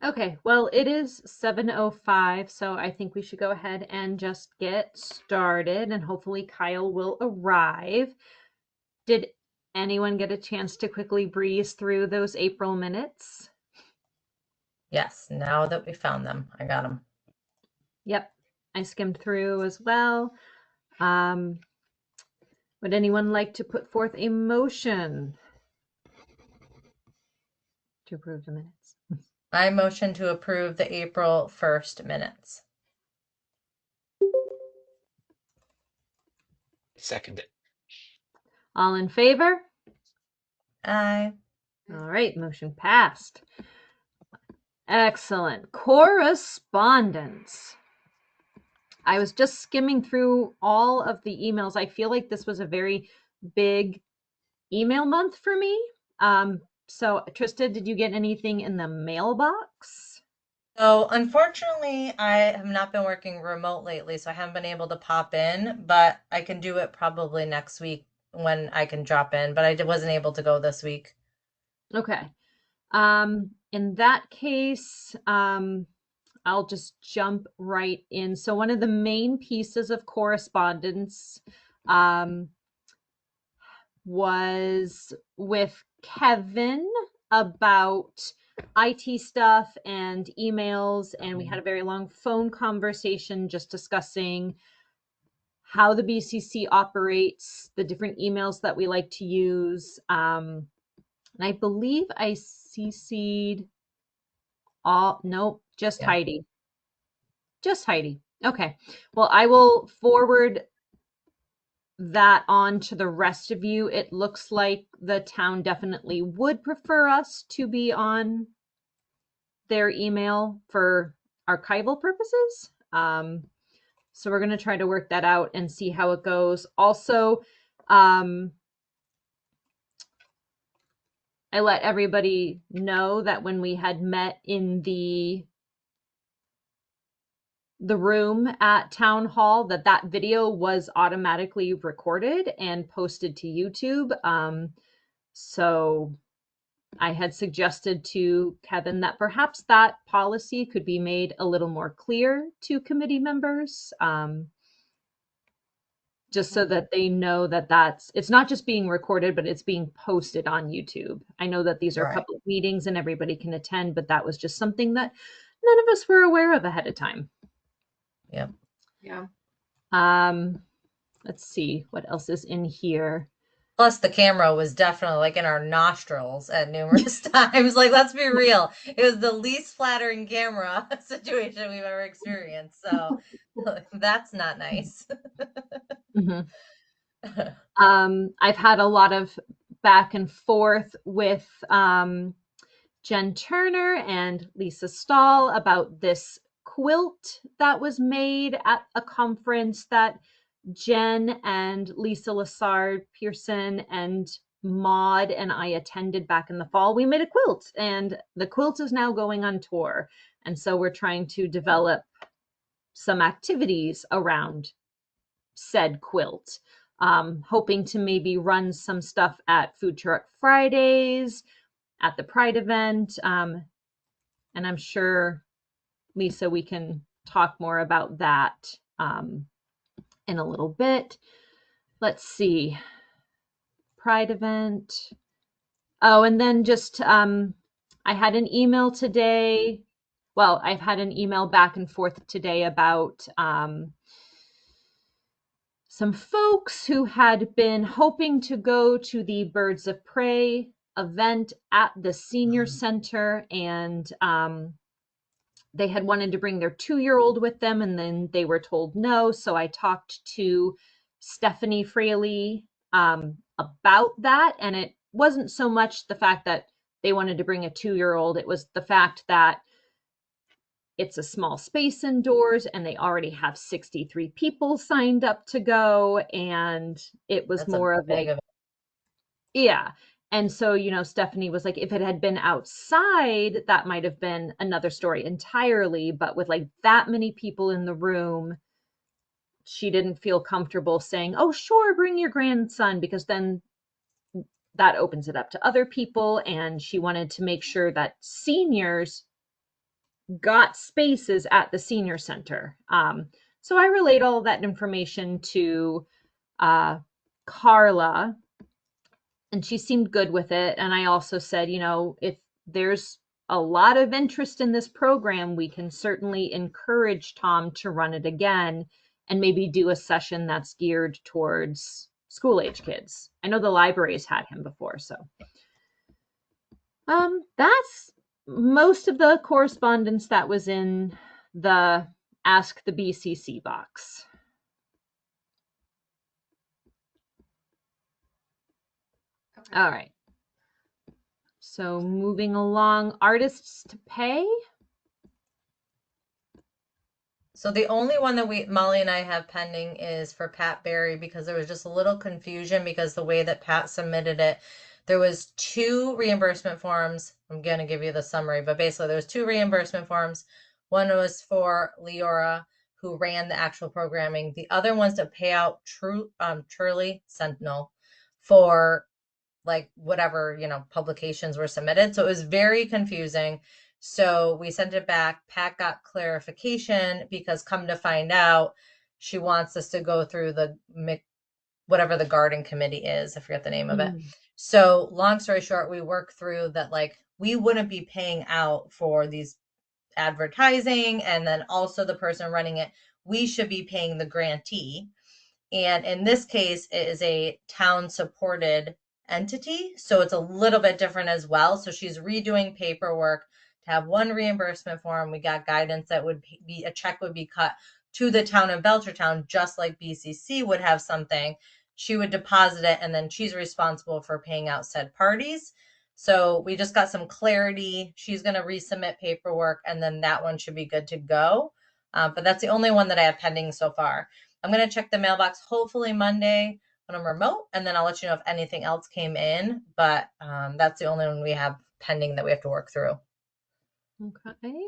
Okay, well, it is 7:05, so I think we should go ahead and just get started, and hopefully Kyle will arrive. Did anyone get a chance to quickly breeze through those April minutes? Yes, now that we found them, I got them. Yep, I skimmed through as well. Um, would anyone like to put forth a motion to approve the minutes? I motion to approve the April 1st minutes. Second it. All in favor? Aye. All right, motion passed. Excellent. Correspondence. I was just skimming through all of the emails. I feel like this was a very big email month for me. So Trista, did you get anything in the mailbox? So unfortunately, I have not been working remote lately, so I haven't been able to pop in, but I can do it probably next week when I can drop in, but I wasn't able to go this week. Okay. In that case, I'll just jump right in. So one of the main pieces of correspondence was with Kevin about IT stuff and emails, and we had a very long phone conversation just discussing how the BCC operates, the different emails that we like to use. And I believe I CC'd all, nope, just Yeah. Heidi. Just Heidi. Okay. Well, I will forward that on to the rest of you. It looks like the town definitely would prefer us to be on their email for archival purposes. So we're going to try to work that out and see how it goes. Also, I let everybody know that when we had met in the room at town hall, that video was automatically recorded and posted to YouTube. So I had suggested to Kevin that perhaps that policy could be made a little more clear to committee members, just so that they know that it's not just being recorded, but it's being posted on YouTube. I know that these are Right. public meetings and everybody can attend, but that was just something that none of us were aware of ahead of time. Yep. Yeah. Let's see what else is in here. Plus, the camera was definitely like in our nostrils at numerous times. Like, let's be real. It was the least flattering camera situation we've ever experienced. So that's not nice. Mhm. I've had a lot of back and forth with Jen Turner and Lisa Stahl about this quilt that was made at a conference that Jen and Lisa Lassard Pearson and Maud and I attended back in the fall. We made a quilt, and the quilt is now going on tour. And so we're trying to develop some activities around said quilt. Hoping to maybe run some stuff at Food Truck Fridays, at the Pride event. And I'm sure, Lisa, we can talk more about that in a little bit. Let's see. Pride event. Oh, and then just I had an email today. Well, I've had an email back and forth today about some folks who had been hoping to go to the Birds of Prey event at the senior center, and they had wanted to bring their 2-year-old with them, and then they were told no. So I talked to Stephanie Fraley about that, and it wasn't so much the fact that they wanted to bring a 2-year-old. It was the fact that it's a small space indoors and they already have 63 people signed up to go, and it was That's more a of big a event. yeah. And so, Stephanie was like, if it had been outside, that might have been another story entirely. But with like that many people in the room, she didn't feel comfortable saying, oh, sure, bring your grandson, because then that opens it up to other people. And she wanted to make sure that seniors got spaces at the senior center. So I relayed all that information to Carla, and she seemed good with it. And I also said, if there's a lot of interest in this program, we can certainly encourage Tom to run it again and maybe do a session that's geared towards school age kids. I know the library's had him before, so that's most of the correspondence that was in the Ask the BCC box. Okay. All right. So moving along, artists to pay. So the only one that Molly and I have pending is for Pat Berry, because there was just a little confusion because the way that Pat submitted it, there was 2 reimbursement forms. I'm going to give you the summary, but basically there was 2 reimbursement forms. One was for Leora, who ran the actual programming. The other one's to pay out Turley Sentinel for like whatever, publications were submitted. So it was very confusing. So we sent it back. Pat got clarification because come to find out, she wants us to go through the whatever the garden committee is. I forget the name of it. So long story short, we worked through that, like, we wouldn't be paying out for these advertising, and then also the person running it, we should be paying the grantee. And in this case, it is a town supported entity, so it's a little bit different as well. So she's redoing paperwork to have one reimbursement form. We got guidance that would be a check would be cut to the town of Belchertown, just like BCC would have something. She would deposit it, and then she's responsible for paying out said parties. So we just got some clarity. She's going to resubmit paperwork, and then that one should be good to go. But that's the only one that I have pending so far. I'm going to check the mailbox hopefully Monday when I'm remote, and then I'll let you know if anything else came in. But that's the only one we have pending that we have to work through. Okay.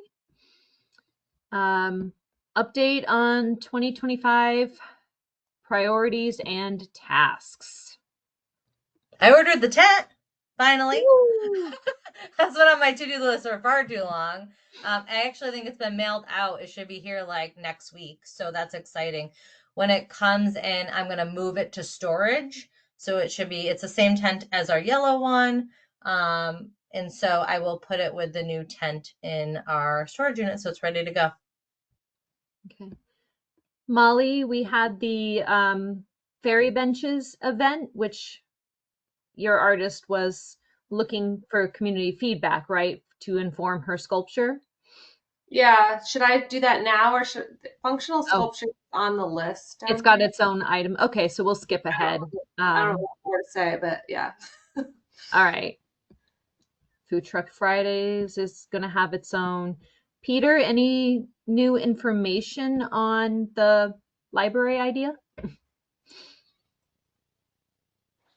Update on 2025 priorities and tasks. I ordered the tent, finally. That's been on my to-do list for far too long. I actually think it's been mailed out. It should be here like next week, so that's exciting. When it comes in, I'm going to move it to storage. So it's the same tent as our yellow one. And so I will put it with the new tent in our storage unit, so it's ready to go. Okay. Molly, we had the fairy benches event, which your artist was looking for community feedback, right, to inform her sculpture? Yeah. Should I do that now, or should functional sculpture on the list? It's got its own item. Okay, so we'll skip ahead. I don't know what more to say, but yeah. All right. Food Truck Fridays is going to have its own. Peter, any new information on the library idea?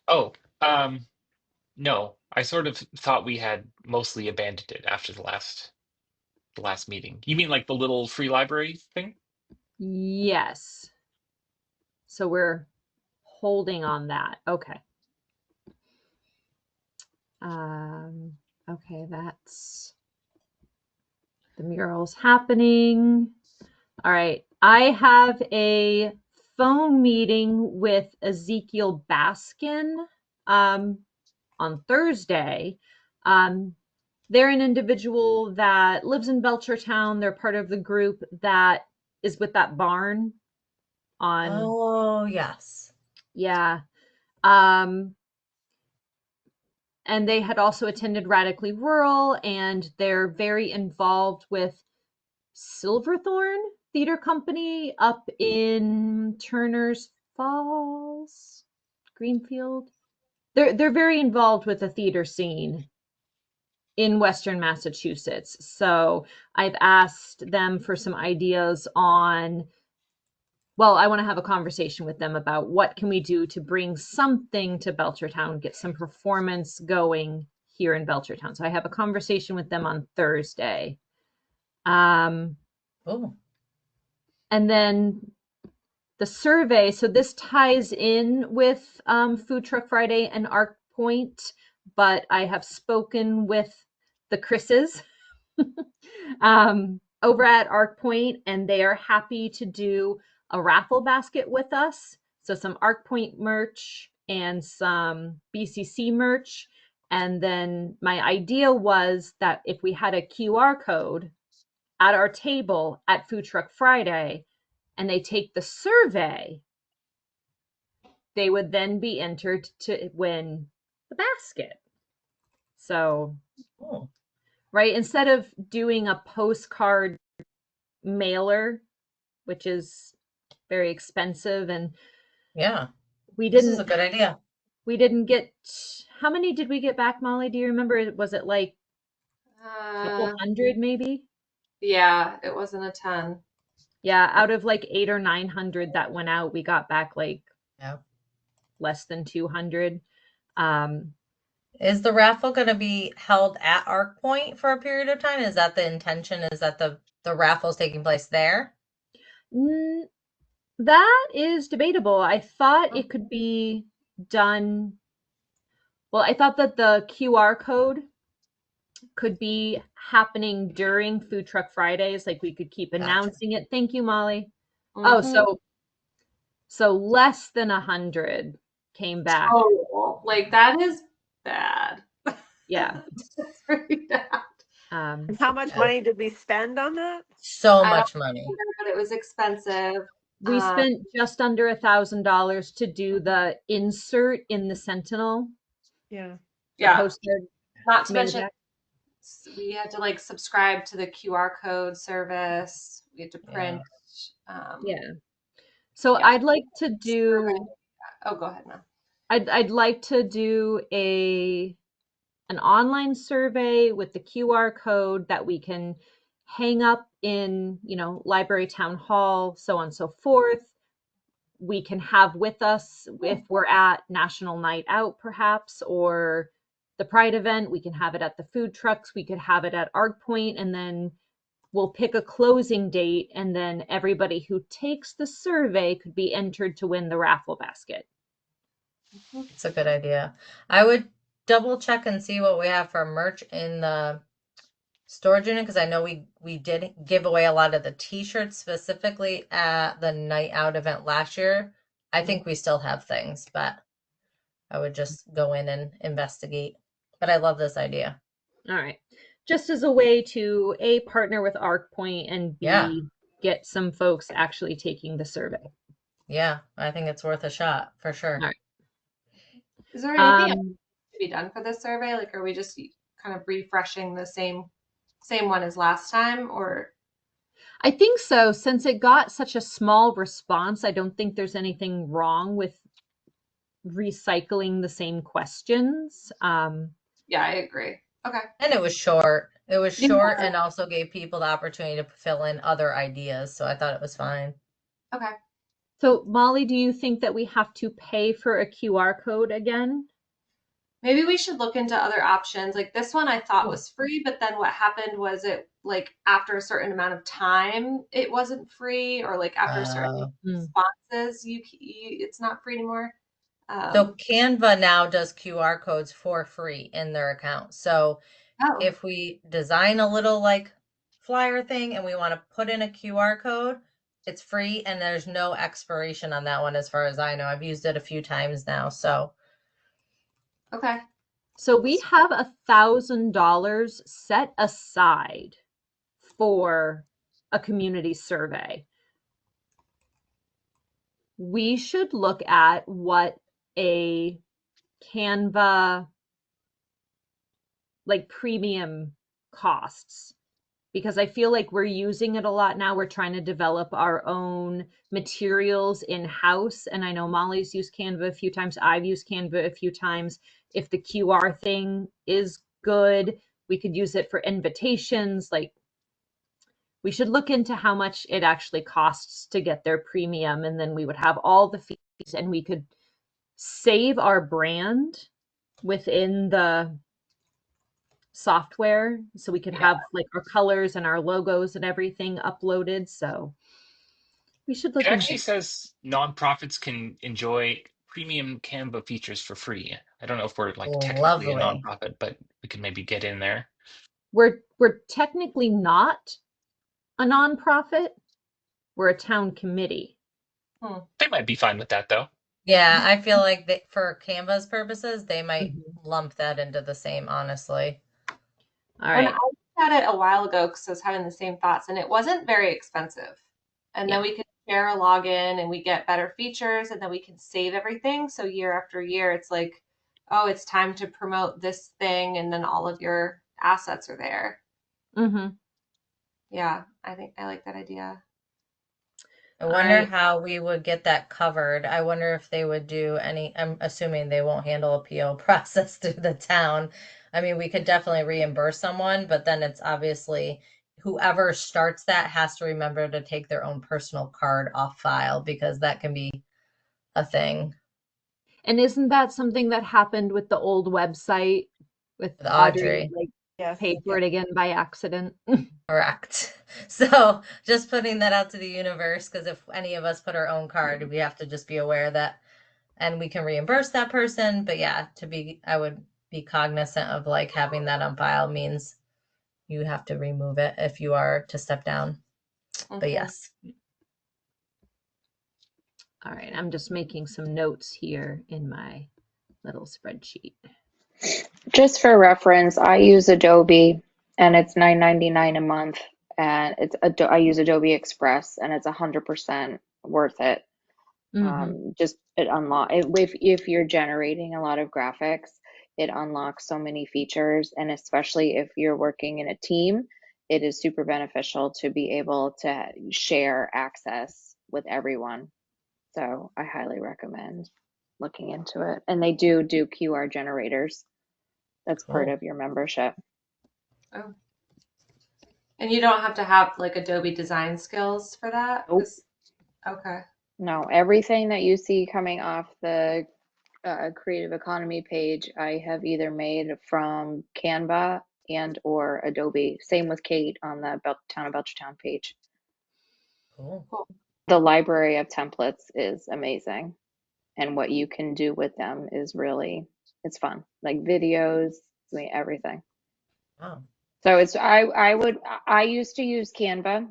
Oh, no. I sort of thought we had mostly abandoned it after the last meeting. You mean like the little free library thing? Yes. So we're holding on that. Okay. Okay, that's the murals happening. All right. I have a phone meeting with Ezekiel Baskin on Thursday. They're an individual that lives in Belchertown. They're part of the group that is with that barn on. Oh, yes. Yeah. And they had also attended Radically Rural, and they're very involved with Silverthorne Theater Company up in Turner's Falls, Greenfield. They're very involved with the theater scene in Western Massachusetts. So I've asked them for some ideas on, well, I want to have a conversation with them about what can we do to bring something to Belchertown, get some performance going here in Belchertown. So I have a conversation with them on Thursday. Oh. And then the survey. So this ties in with Food Truck Friday and Arc Point, but I have spoken with the Chris's over at Arc Point, and they are happy to do a raffle basket with us. So some Arc Point merch and some BCC merch. And then my idea was that if we had a QR code at our table at Food Truck Friday and they take the survey, they would then be entered to win the basket. So, Oh, right, instead of doing a postcard mailer, which is very expensive, and yeah. we This is a didn't good idea. we didn't get, how many did we get back, Molly? Do you remember? Was it like a couple hundred maybe? Yeah, it wasn't a ton. Yeah, out of like 8 or 900 that went out, we got back like Yeah. less than 200. Um, Is the raffle going to be held at Arc Point for a period of time? Is that the intention? Is that the raffle's taking place there? That is debatable. I thought it could be done. Well, I thought that the QR code could be happening during Food Truck Fridays. Like we could keep Gotcha. announcing it. Thank you, Molly. Oh, Mhm. so less than 100 came back. Oh, like that is bad. Yeah. That's pretty bad. And how much money did we spend on that? So I don't much money. remember, but it was expensive. We spent just under $1,000 to do the insert in the Sentinel. Yeah. Yeah, Postcard not to made mention back. we had to like subscribe to the QR code service. We had to print. Yeah. So Yeah. I'd like to do. Oh, go ahead now. I'd like to do an online survey with the QR code that we can hang up in, library, town hall, so on and so forth. We can have with us if we're at National Night Out, perhaps, or the Pride event. We can have it at the food trucks. We could have it at Arc Point, and then we'll pick a closing date, and then everybody who takes the survey could be entered to win the raffle basket. It's a good idea. I would double check and see what we have for merch in the storage unit, because I know we did give away a lot of the t-shirts specifically at the night out event last year. I think we still have things, but I would just go in and investigate. But I love this idea. All right. Just as a way to A, partner with Arc Point, and B, Yeah. get some folks actually taking the survey. Yeah, I think it's worth a shot for sure. All right. Is there anything else to be done for this survey? Like, are we just kind of refreshing the same one as last time, or? I think so. Since it got such a small response, I don't think there's anything wrong with recycling the same questions. Yeah, I agree. Okay. And it was short. It was Yeah. short and also gave people the opportunity to fill in other ideas. So I thought it was fine. Okay. So, Molly, do you think that we have to pay for a QR code again? Maybe we should look into other options. Like this one I thought was free, but then what happened was it like after a certain amount of time it wasn't free, or like after a certain responses you it's not free anymore. So Canva now does QR codes for free in their account. So if we design a little like flyer thing and we want to put in a QR code, it's free and there's no expiration on that one as far as I know. I've used it a few times now. So okay. So we have $1,000 set aside for a community survey. We should look at what a Canva like premium costs, because I feel like we're using it a lot now. We're trying to develop our own materials in-house. And I know Molly's used Canva a few times. I've used Canva a few times. If the QR thing is good, we could use it for invitations. Like, we should look into how much it actually costs to get their premium. And then we would have all the fees and we could save our brand within the software, so we could have like our colors and our logos and everything uploaded. So we should look It into actually says nonprofits can enjoy premium Canva features for free. I don't know if we're like technically a lovely. nonprofit, but we can maybe get in there. we're technically not a nonprofit. We're a town committee. They might be fine with that, though. Yeah, I feel like for Canva's purposes, they might lump that into the same, honestly. All right. When I looked at it a while ago, because I was having the same thoughts, and it wasn't very expensive. And then we could share a login and we get better features, and then we can save everything. So year after year, it's like, oh, it's time to promote this thing, and then all of your assets are there. Mm-hmm. Yeah, I think I like that idea. I wonder how we would get that covered. I wonder if they would do I'm assuming they won't handle a PO process through the town. I mean, we could definitely reimburse someone, but then it's obviously whoever starts that has to remember to take their own personal card off file, because that can be a thing. And isn't that something that happened with the old website with Audrey? Yes. Paid for it again by accident. Correct. So just putting that out to the universe, because if any of us put our own card, we have to just be aware that, and we can reimburse that person. But yeah, I would be cognizant of like having that on file means you have to remove it if you are to step down. But yes. All right, I'm just making some notes here in my little spreadsheet. Just for reference, I use Adobe and it's $9.99 a month, and I use Adobe Express and it's 100% worth it. Just if you're generating a lot of graphics, it unlocks so many features, and especially if you're working in a team, it is super beneficial to be able to share access with everyone. So I highly recommend looking into it. And they do QR generators. That's part of your membership. Oh. And you don't have to have like Adobe design skills for that? Nope. Okay. No, everything that you see coming off the Creative Economy page, I have either made from Canva and or Adobe. Same with Kate on the Town of Belchertown page. Cool. The library of templates is amazing, and what you can do with them is it's fun. Like videos, I mean, everything. Wow. So I used to use Canva,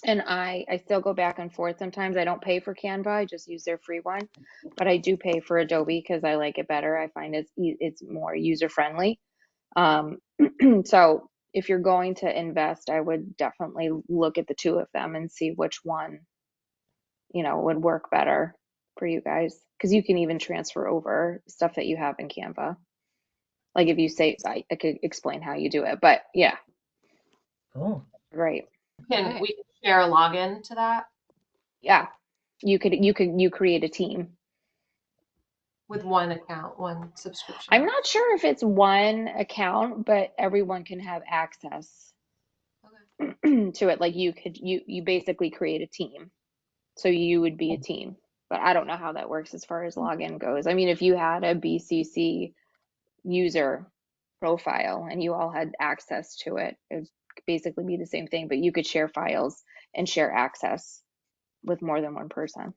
and I still go back and forth sometimes. I don't pay for Canva, I just use their free one, but I do pay for Adobe because I like it better. I find it's more user friendly. So if you're going to invest, I would definitely look at the two of them and see which one, would work better for you guys, because you can even transfer over stuff that you have in Canva. Like if you say, I could explain how you do it, but yeah. Cool. Right. Can we share a login to that? Yeah. You create a team with one account, one subscription. I'm not sure if it's one account, but everyone can have access to it. Like you basically create a team. So you would be a team, but I don't know how that works as far as login goes. I mean, if you had a BCC user profile and you all had access to it, it would basically be the same thing, but you could share files and share access with more than one person.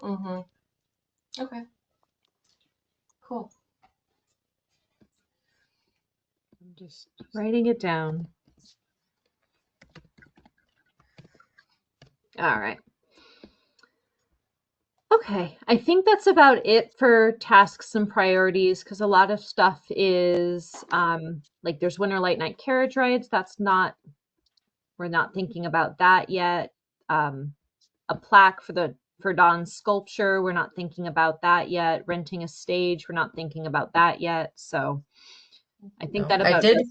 Okay. Cool. I'm just writing it down. All right. Okay, I think that's about it for tasks and priorities, because a lot of stuff is like there's winter light night carriage rides. We're not thinking about that yet. A plaque for Dawn's sculpture, we're not thinking about that yet. Renting a stage, we're not thinking about that yet. So I think that about does it.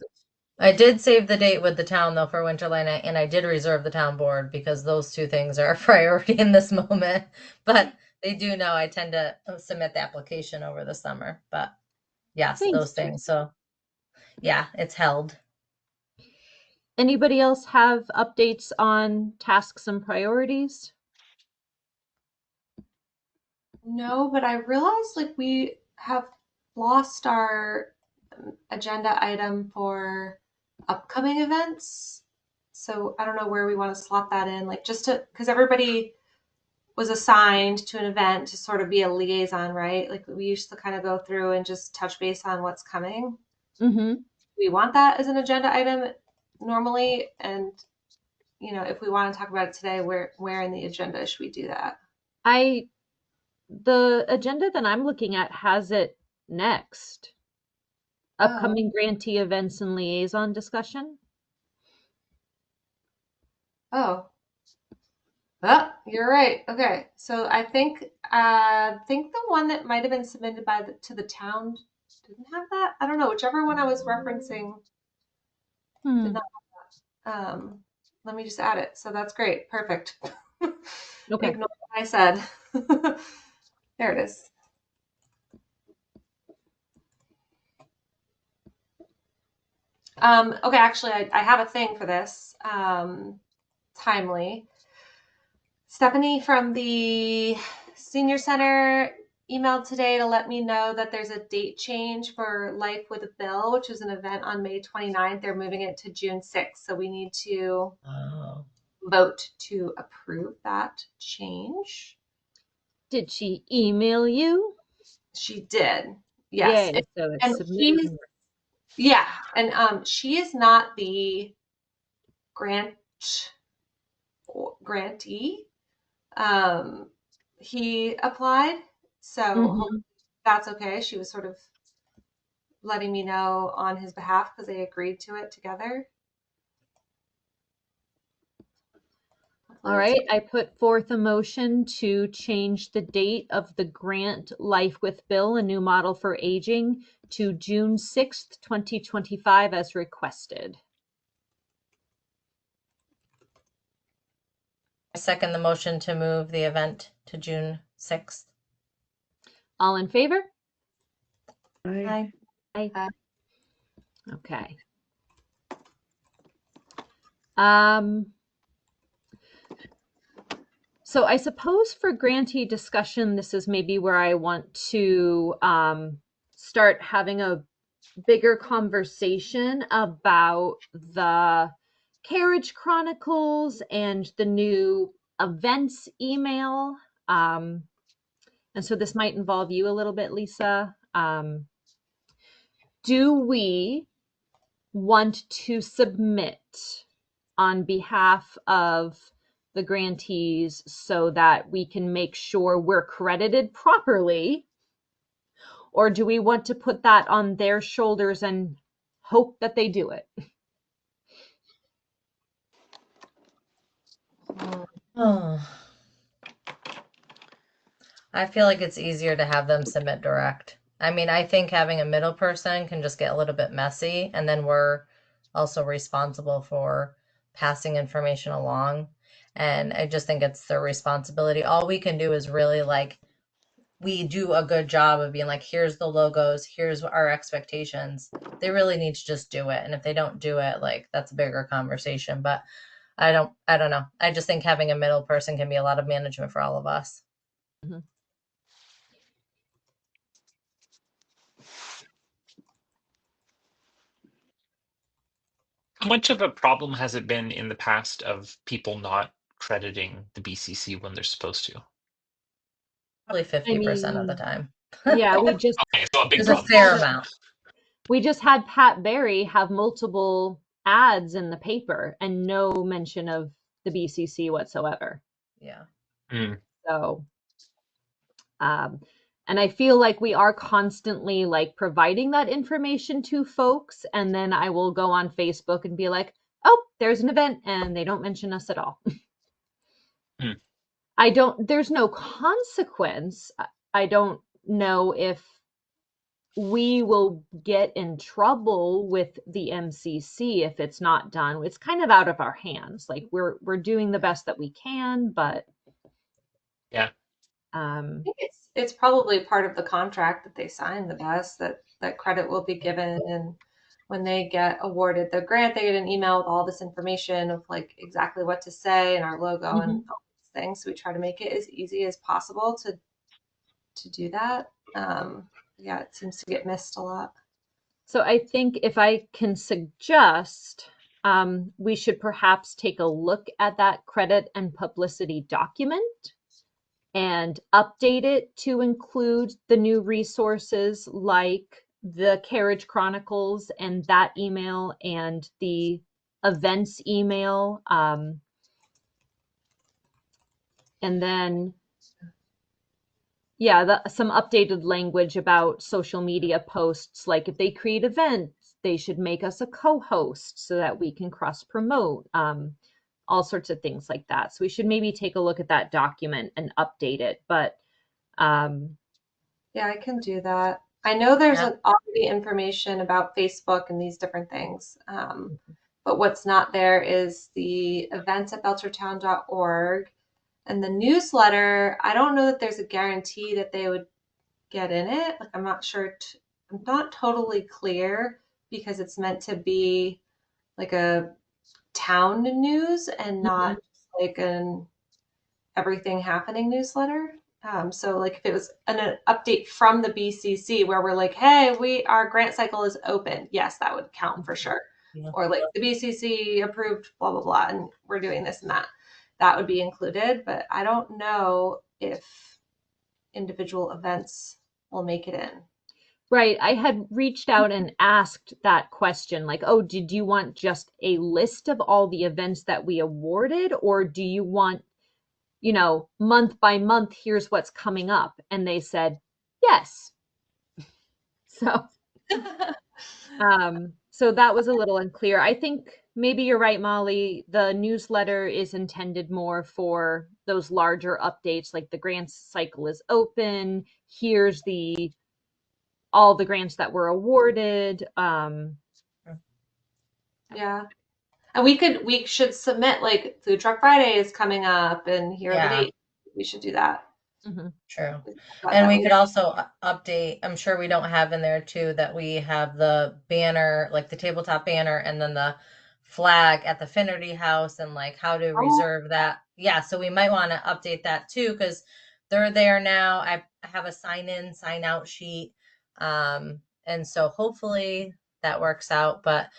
I did save the date with the town though for winter light night, and I did reserve the town board because those two things are a priority in this moment. But they do know I tend to submit the application over the summer. But yes, those things. So yeah, it's held. Anybody else have updates on tasks and priorities? No, but I realized like we have lost our agenda item for upcoming events. So I don't know where we want to slot that in, like just because everybody was assigned to an event to sort of be a liaison, right? Like we used to kind of go through and just touch base on what's coming. we want that as an agenda item normally? And, you know, if we want to talk about it today, where in the agenda should we do that? The agenda that I'm looking at has it next. Upcoming grantee events and liaison discussion. Oh, you're right. Okay, so I think the one that might have been submitted to the town didn't have that. I don't know. Whichever one I was referencing did not have that. Let me just add it. So that's great. Perfect. Okay. Ignore what I said. There it is. Okay, actually, I have a thing for this. Timely. Stephanie from the Senior Center emailed today to let me know that there's a date change for Life with a Bill, which is an event on May 29th. They're moving it to June 6th. So we need to vote to approve that change. Did she email you? She did. Yes. Yay, so it's submitted. Yeah. And she is not the grantee. He applied, so that's okay. She was sort of letting me know on his behalf because they agreed to it together. All right, I put forth a motion to change the date of the grant Life with Bill, a new model for aging, to June 6th, 2025 as requested. I second the motion to move the event to June 6th. All in favor? Aye. Aye. Okay. So I suppose for grantee discussion, this is maybe where I want to start having a bigger conversation about the Carriage Chronicles and the new events email. And so this might involve you a little bit, Lisa. Do we want to submit on behalf of the grantees so that we can make sure we're credited properly? Or do we want to put that on their shoulders and hope that they do it? I feel like it's easier to have them submit direct. I mean, I think having a middle person can just get a little bit messy, and then we're also responsible for passing information along. And I just think it's their responsibility. All we can do is really we do a good job of being like, here's the logos, here's our expectations. They really need to just do it. And if they don't do it, that's a bigger conversation. But I don't know. I just think having a middle person can be a lot of management for all of us. Mm-hmm. How much of a problem has it been in the past of people not crediting the BCC when they're supposed to? Probably 50% of the time. Yeah, okay, so a big There's problem. a fair amount. We just had Pat Barry have multiple ads in the paper and no mention of the BCC whatsoever. Yeah. So, and I feel like we are constantly providing that information to folks, and then I will go on Facebook and be like, oh, there's an event, and they don't mention us at all. There's no consequence. I don't know if we will get in trouble with the MCC if it's not done. It's kind of out of our hands. We're doing the best that we can, but yeah. I think it's probably part of the contract that they sign the best that credit will be given, and when they get awarded the grant, they get an email with all this information of exactly what to say and our logo and all these things. So we try to make it as easy as possible to do that. Yeah, it seems to get missed a lot. So I think if I can suggest, we should perhaps take a look at that credit and publicity document and update it to include the new resources like the Carriage Chronicles and that email and the events email. And then, yeah, some updated language about social media posts. Like if they create events, they should make us a co-host so that we can cross-promote. All sorts of things like that. So we should maybe take a look at that document and update it. But yeah, I can do that. I know there's already information about Facebook and these different things. But what's not there is the events at belchertown.org. And the newsletter, I don't know that there's a guarantee that they would get in it. Like, I'm not sure. I'm not totally clear because it's meant to be like a town news and not like an everything happening newsletter. So like if it was an update from the BCC where we're like, hey, our grant cycle is open. Yes, that would count for sure. Yeah. Or like the BCC approved blah, blah, blah. And we're doing this and that. That would be included. But I don't know if individual events will make it in. Right. I had reached out and asked that question, like, oh, did you want just a list of all the events that we awarded, or do you want, month by month, here's what's coming up? And they said, yes. So, so that was a little unclear. I think maybe you're right, Molly. The newsletter is intended more for those larger updates, like the grants cycle is open. Here's all the grants that were awarded. Yeah. And we should submit like Food Truck Friday is coming up and here are the dates. We should do that. Mm-hmm. True. And we could also update, I'm sure we don't have in there too, that we have the banner, like the tabletop banner, and then the flag at the Finnerty House and like how to reserve that. Yeah. So we might want to update that too, because they're there now. I have a sign out sheet. And so hopefully that works out, but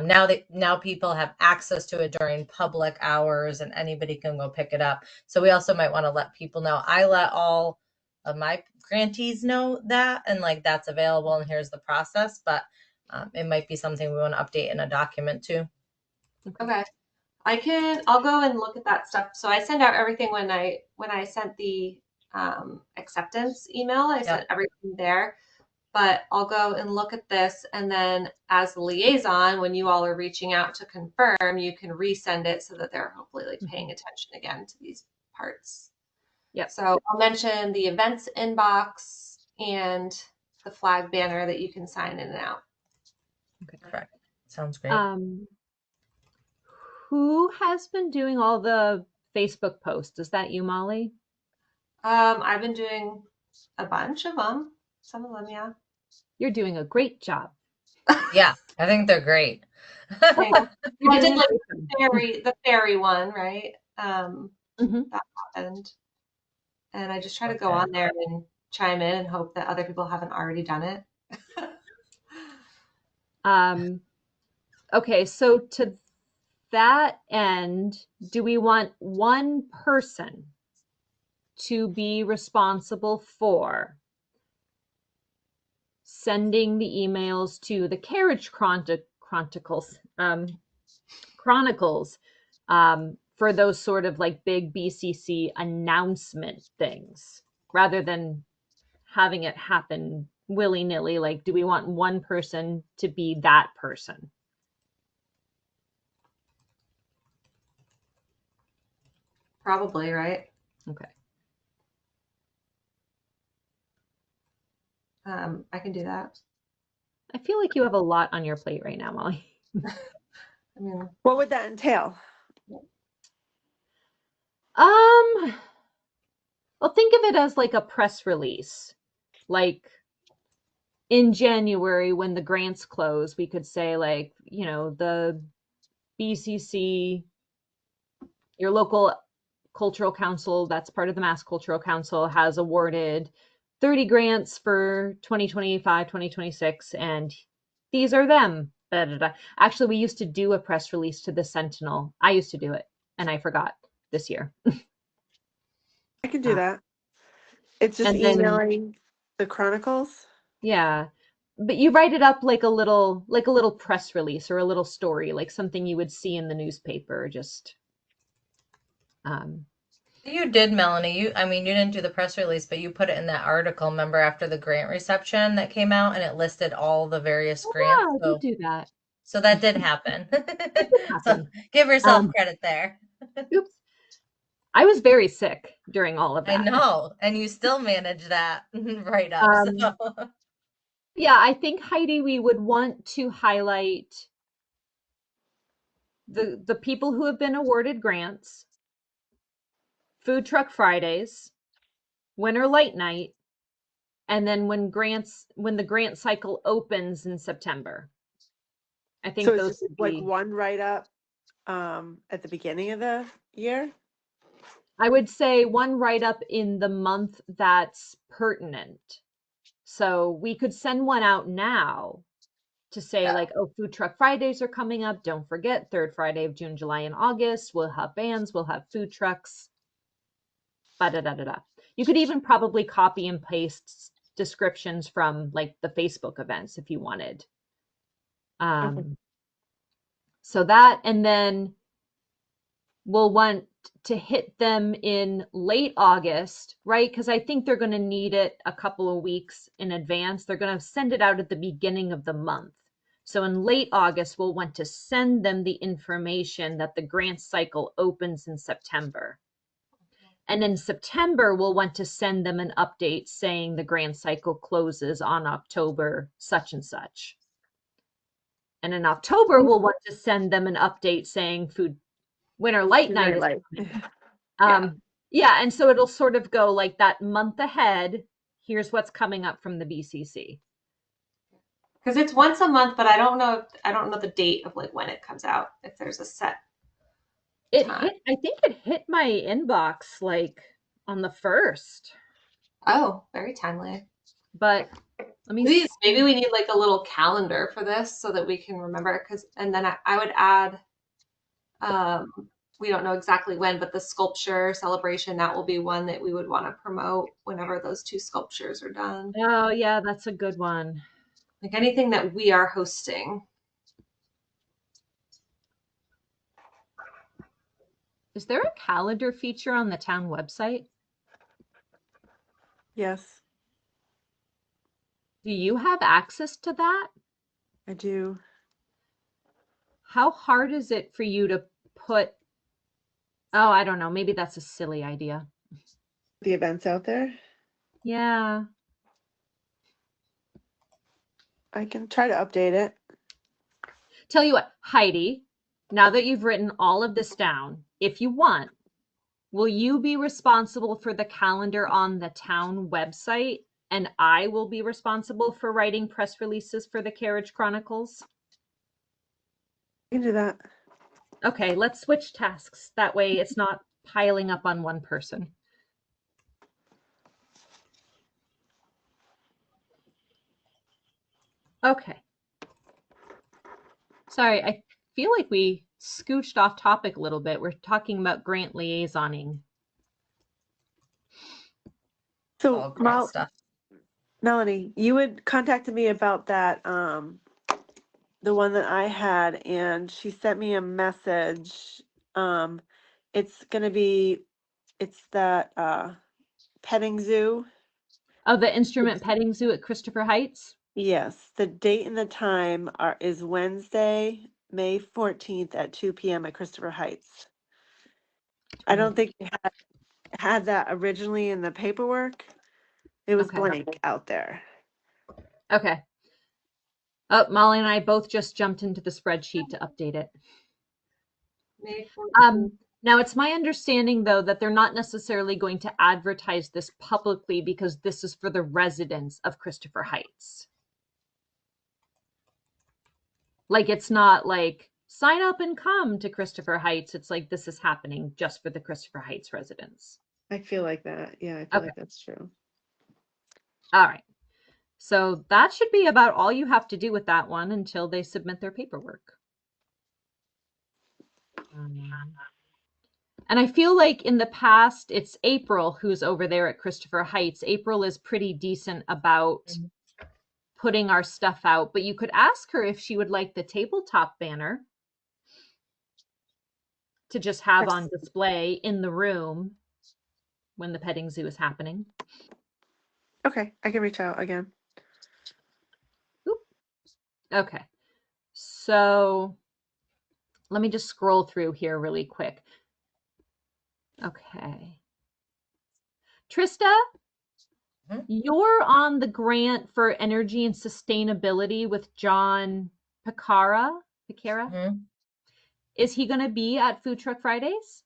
now people have access to it during public hours and anybody can go pick it up. So we also might want to let people know. I let all of my grantees know that and like that's available and here's the process, but it might be something we want to update in a document too. Okay. I'll go and look at that stuff. So I send out everything when I sent the acceptance email, I sent everything there. But I'll go and look at this. And then as the liaison, when you all are reaching out to confirm, you can resend it so that they're hopefully like paying attention again to these parts. Yeah. So I'll mention the events inbox and the flag banner that you can sign in and out. Okay, correct. Sounds great. Who has been doing all the Facebook posts? Is that you, Molly? I've been doing a bunch of them. Some of them, yeah. You're doing a great job. Yeah, I think they're great. I did like the fairy one, right? That happened. And I just try to go on there and chime in and hope that other people haven't already done it. Okay, so to that end, do we want one person to be responsible for sending the emails to the Carriage Chronicles for those sort of like big BCC announcement things, rather than having it happen willy-nilly? Like, do we want one person to be that person? Probably, right? Okay. I can do that. I feel like you have a lot on your plate right now, Molly. I mean, what would that entail? Well, think of it as like a press release. Like in January when the grants close, we could say like, the BCC, your local cultural council, that's part of the Mass Cultural Council, has awarded 30 grants for 2025, 2026, and these are them. Da, da, da. Actually, we used to do a press release to the Sentinel. I used to do it, and I forgot this year. I can do that. It's just emailing the Chronicles? Yeah. but you write it up like a little press release or a little story, like something you would see in the newspaper. Just You did, Melanie. You didn't do the press release, but you put it in that article, remember, after the grant reception that came out, and it listed all the various grants. I did do that. So that did happen. So happen. give yourself credit there. Oops. I was very sick during all of that. I know, and you still managed that right up. So. Yeah, I think, Heidi, we would want to highlight the people who have been awarded grants, Food Truck Fridays, Winter Light Night, and then when the grant cycle opens in September. I think So those it's would like be, one write-up at the beginning of the year? I would say one write-up in the month that's pertinent. So we could send one out now to say like, oh, Food Truck Fridays are coming up. Don't forget, third Friday of June, July, and August. We'll have bands, we'll have food trucks. Ba-da-da-da-da. You could even probably copy and paste descriptions from like the Facebook events if you wanted. Okay. So that, and then we'll want to hit them in late August, right? Because I think they're going to need it a couple of weeks in advance. They're going to send it out at the beginning of the month. So in late August, we'll want to send them the information that the grant cycle opens in September. And in September, we'll want to send them an update saying the grant cycle closes on October such and such. And in October, we'll want to send them an update saying Winter Light Night is coming. Yeah, and so it'll sort of go like that month ahead. Here's what's coming up from the BCC. Because it's once a month, but I don't know the date of like when it comes out. If there's a set. I think it hit my inbox like on the 1st. Oh, very timely. But let me see. Maybe we need like a little calendar for this so that we can remember. And then I would add, we don't know exactly when, but the sculpture celebration, that will be one that we would want to promote whenever those 2 sculptures are done. Oh yeah, that's a good one. Like anything that we are hosting. Is there a calendar feature on the town website? Yes. Do you have access to that? I do. How hard is it for you to put, oh, I don't know, maybe that's a silly idea. The events out there? Yeah. I can try to update it. Tell you what, Heidi, now that you've written all of this down, if you want, will you be responsible for the calendar on the town website, and I will be responsible for writing press releases for the Carriage Chronicles? I can do that. Okay, let's switch tasks. That way it's not piling up on one person. Okay. Sorry, I feel like we scooched off topic a little bit. We're talking about grant liaisoning. So, Melanie, you had contacted me about that, the one that I had, and she sent me a message. It's that petting zoo. Oh, the instrument petting zoo at Christopher Heights? Yes, the date and the time is Wednesday, May 14th at 2 p.m. at Christopher Heights. I don't think we had that originally in the paperwork. It was blank out there. Okay. Oh, Molly and I both just jumped into the spreadsheet to update it. Now, it's my understanding, though, that they're not necessarily going to advertise this publicly because this is for the residents of Christopher Heights. Like, it's not like, sign up and come to Christopher Heights. It's like, this is happening just for the Christopher Heights residents. I feel like that. Yeah, I feel like that's true. All right. So that should be about all you have to do with that one until they submit their paperwork. And I feel like in the past, it's April who's over there at Christopher Heights. April is pretty decent about putting our stuff out, but you could ask her if she would like the tabletop banner to just have on display in the room when the petting zoo is happening. Okay, I can reach out again. Oop. Okay. So let me just scroll through here really quick. Okay. Trista, you're on the grant for energy and sustainability with John Picara. Is he going to be at Food Truck Fridays?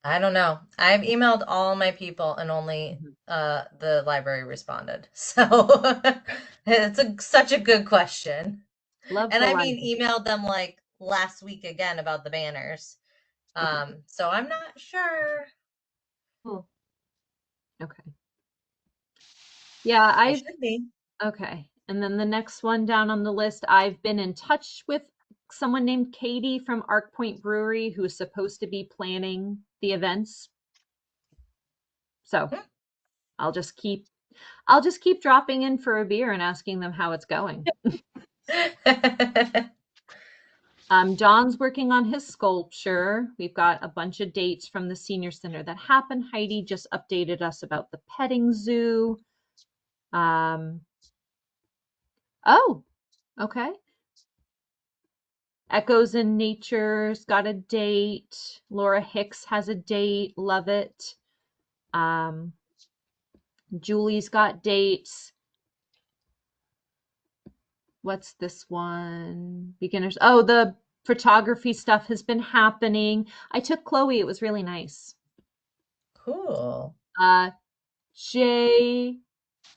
I don't know. I've emailed all my people and only the library responded. So it's such a good question. Love and the I library. mean, emailed them like last week again about the banners. So I'm not sure. Okay. Yeah, I should be. Okay. And then the next one down on the list, I've been in touch with someone named Katie from Arc Point Brewery who is supposed to be planning the events. So I'll just keep dropping in for a beer and asking them how it's going. John's working on his sculpture. We've got a bunch of dates from the senior center that happened. Heidi just updated us about the petting zoo. Oh, okay. Echoes in Nature's got a date. Laura Hicks has a date. Love it. Julie's got dates. What's this one? Beginners. Oh, the photography stuff has been happening. I took Chloe. It was really nice. Cool. Jay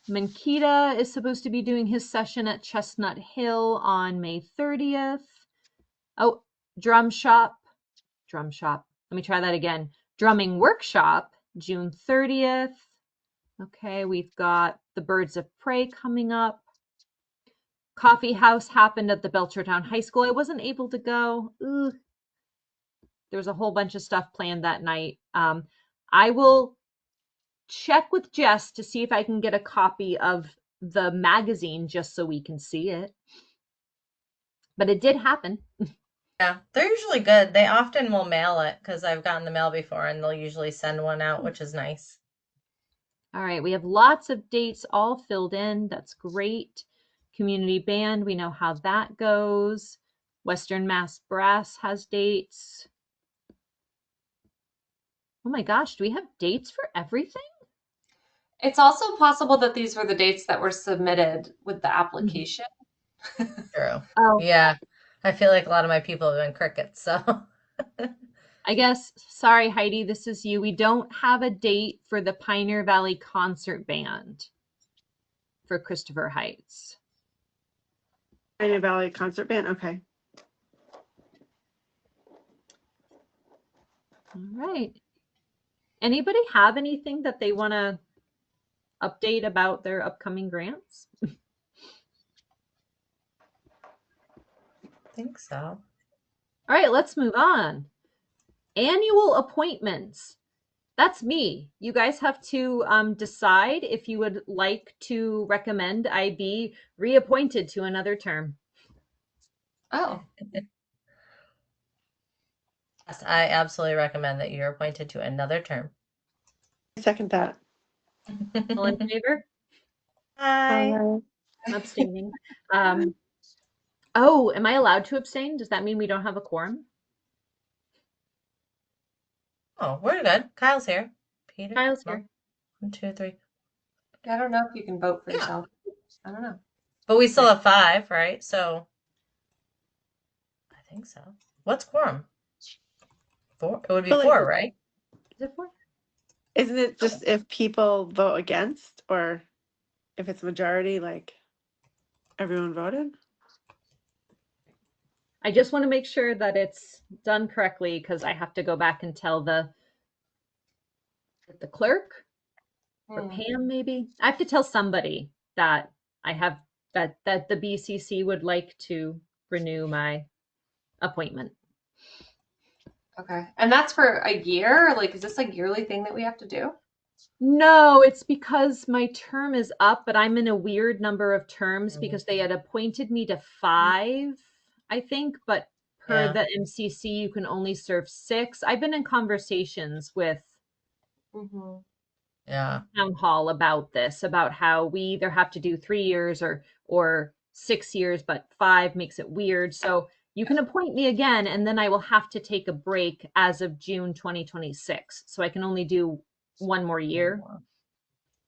Mankita is supposed to be doing his session at Chestnut Hill on May 30th. Oh, Drum Shop. Let me try that again. Drumming Workshop, June 30th. Okay, we've got the Birds of Prey coming up. Coffee House happened at the Belchertown High School. I wasn't able to go. Ugh. There's a whole bunch of stuff planned that night. I will check with Jess to see if I can get a copy of the magazine just so we can see it. But it did happen. Yeah, they're usually good. They often will mail it because I've gotten the mail before and they'll usually send one out, which is nice. All right, we have lots of dates all filled in. That's great. Community band, we know how that goes. Western Mass Brass has dates. Oh my gosh, do we have dates for everything? It's also possible that these were the dates that were submitted with the application. True. Oh, Yeah. I feel like a lot of my people have been crickets, so. I guess, sorry, Heidi, this is you. We don't have a date for the Pioneer Valley Concert Band for Christopher Heights. Pioneer Valley Concert Band, okay. All right. Anybody have anything that they want to update about their upcoming grants? I think so. All right, let's move on. Annual appointments. That's me. You guys have to decide if you would like to recommend I be reappointed to another term. Oh. Yes, I absolutely recommend that you're appointed to another term. I second that. All in favor? Hi. I'm abstaining. Oh, am I allowed to abstain? Does that mean we don't have a quorum? Oh, we're good. Kyle's here. Peter. Kyle's here. 1, 2, 3. I don't know if you can vote for yourself. I don't know. But we still have 5, right? So I think so. What's quorum? 4? It would be 4, right? Is it 4? Isn't it just if people vote against, or if it's majority, like everyone voted? I just want to make sure that it's done correctly because I have to go back and tell the clerk or Pam, maybe. I have to tell somebody that I have that the BCC would like to renew my appointment. Okay. And that's for a year? Like, is this a yearly thing that we have to do? No, it's because my term is up, but I'm in a weird number of terms because they had appointed me to 5, I think, but per Yeah. the MCC, you can only serve 6. I've been in conversations with Yeah. town hall about this, about how we either have to do 3 years or 6 years, but 5 makes it weird. So you can appoint me again, and then I will have to take a break as of June 2026. So I can only do 1 more year.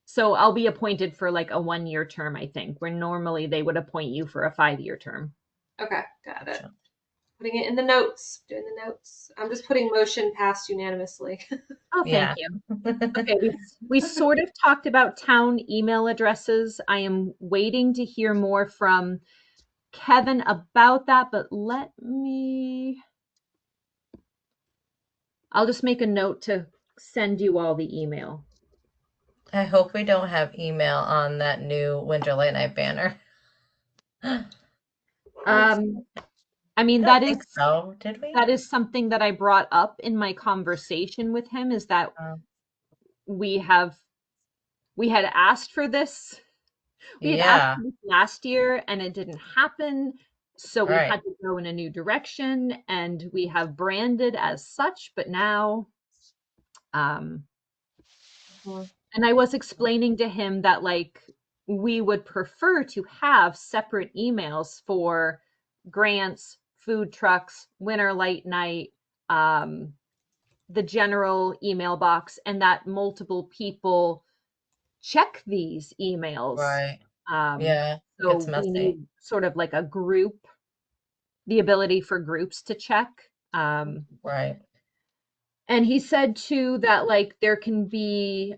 So I'll be appointed for like a 1-year term, I think, where normally they would appoint you for a 5-year term. Okay, got it. Putting it in the notes, doing the notes. I'm just putting motion passed unanimously. Oh, thank you. Okay, we sort of talked about town email addresses. I am waiting to hear more from Kevin about that, but I'll just make a note to send you all the email. I hope we don't have email on that new Winter Late Night banner. I mean, I don't think so. Did we? that is something that I brought up in my conversation with him, is that we had asked for this. We had asked for this last year and it didn't happen. So we had to go in a new direction, and we have branded as such, but now, and I was explaining to him that like we would prefer to have separate emails for grants, food trucks, winter light night, the general email box, and that multiple people check these emails. Right. So we need sort of like a group, the ability for groups to check. Right. And he said too that like there can be,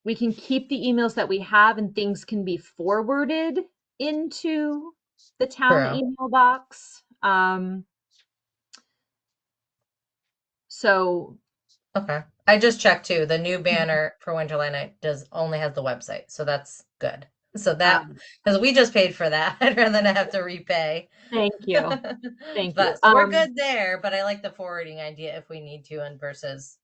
we can keep the emails that we have and things can be forwarded into the town email box. So okay, I just checked too. The new banner for Winterland Night only has the website, so that's good. So that, because we just paid for that, I'd rather not have to repay. Thank you. Thank you. So we're good there, but I like the forwarding idea if we need to, and versus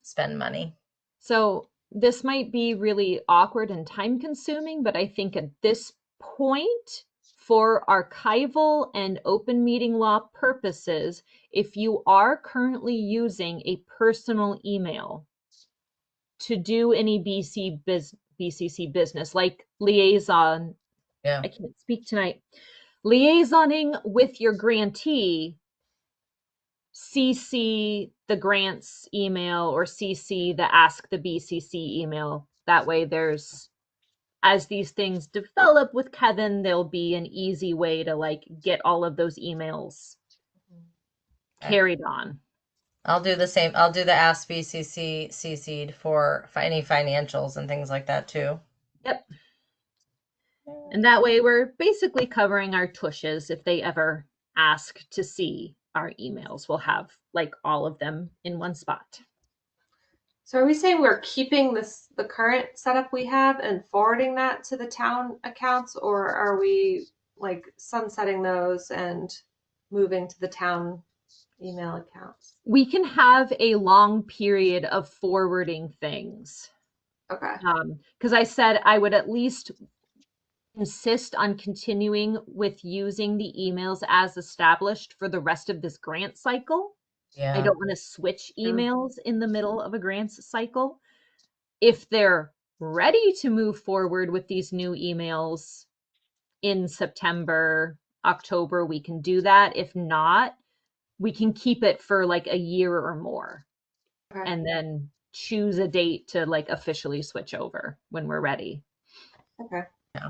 spend money. So this might be really awkward and time consuming, but I think at this point, for archival and open meeting law purposes, if you are currently using a personal email to do any BCC business, like liaison, I can't speak tonight, liaisoning with your grantee, CC the grants email or CC the ask the BCC email. That way there's, as these things develop with Kevin, there'll be an easy way to like get all of those emails carried on. I'll do the same. I'll do the ask BCC CC'd for any financials and things like that too. Yep. And that way we're basically covering our tushes if they ever ask to see our emails. We'll have like all of them in one spot. So are we saying we're keeping the current setup we have and forwarding that to the town accounts, or are we like sunsetting those and moving to the town email accounts? We can have a long period of forwarding things. Okay. Because I said I would at least insist on continuing with using the emails as established for the rest of this grant cycle. Yeah. I don't want to switch emails in the middle of a grants cycle. If they're ready to move forward with these new emails in September, October, we can do that. If not, we can keep it for like a year or more, and then choose a date to like officially switch over when we're ready. Okay. Yeah.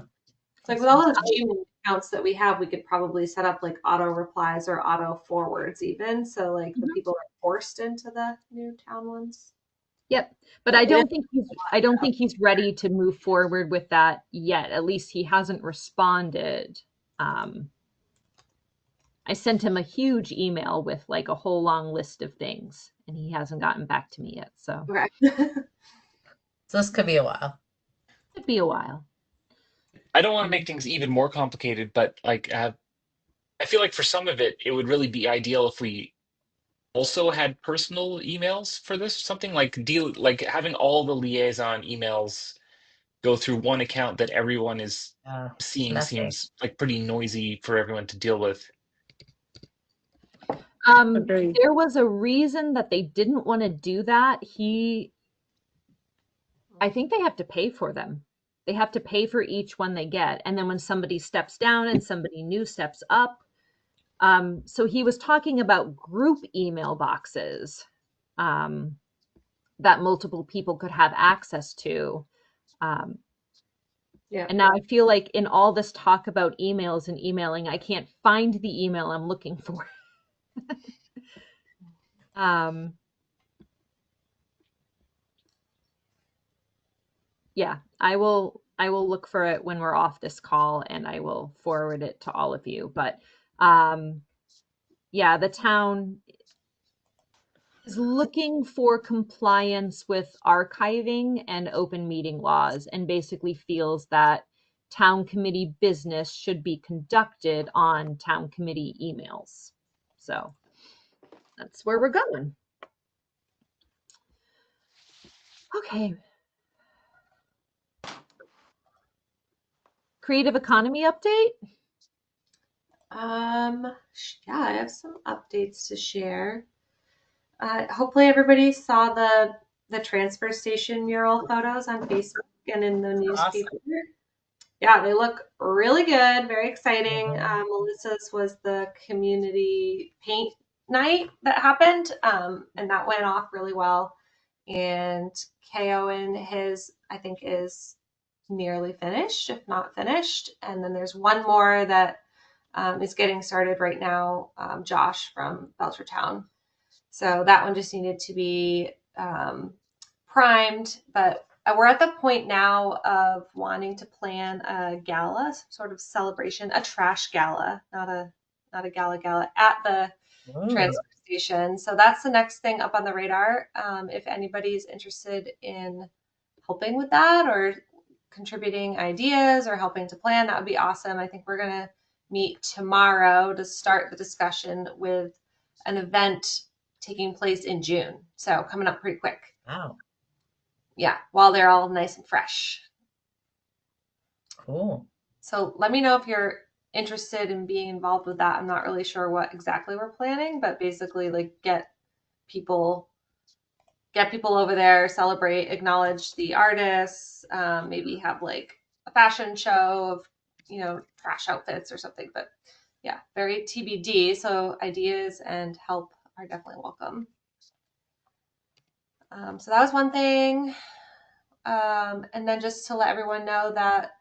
So like with all those Gmail accounts that we have, we could probably set up like auto replies or auto forwards even. So like the people are forced into the new town ones. Yep. But I don't think he's ready to move forward with that yet. At least he hasn't responded. I sent him a huge email with like a whole long list of things, and he hasn't gotten back to me yet. So so this could be a while. Could be a while. I don't want to make things even more complicated, but like I feel like for some of it, it would really be ideal if we also had personal emails for this? Something like like having all the liaison emails go through one account that everyone is It's seeing messy. seems like pretty noisy for everyone to deal with. Agreed. There was a reason that they didn't want to do that. I think they have to pay for them. They have to pay for each one they get. And then when somebody steps down and somebody new steps up, so he was talking about group email boxes that multiple people could have access to. Yeah. And now I feel like in all this talk about emails and emailing, I can't find the email I'm looking for. Yeah, I will look for it when we're off this call and I will forward it to all of you. But yeah, the town is looking for compliance with archiving and open meeting laws and basically feels that town committee business should be conducted on town committee emails. So that's where we're going. Okay. Creative economy update? Yeah, I have some updates to share. Hopefully everybody saw the transfer station mural photos on Facebook and in the newspaper. Awesome. Yeah, they look really good, very exciting. Melissa's was the community paint night that happened, and that went off really well. And KO and his, I think, is nearly finished, if not finished. And then there's one more that is getting started right now, Josh from Belchertown. So that one just needed to be primed, but we're at the point now of wanting to plan a gala, some sort of celebration, a trash gala, not a gala at the transfer station. So that's the next thing up on the radar. If anybody's interested in helping with that or contributing ideas or helping to plan, that would be awesome. I think we're going to meet tomorrow to start the discussion with an event taking place in June. So coming up pretty quick. Wow. Yeah, while they're all nice and fresh. Cool. So let me know if you're interested in being involved with that. I'm not really sure what exactly we're planning, but basically like get people over there, celebrate, acknowledge the artists, maybe have like a fashion show of, trash outfits or something. But yeah, very TBD. So ideas and help are definitely welcome. So that was one thing. And then just to let everyone know that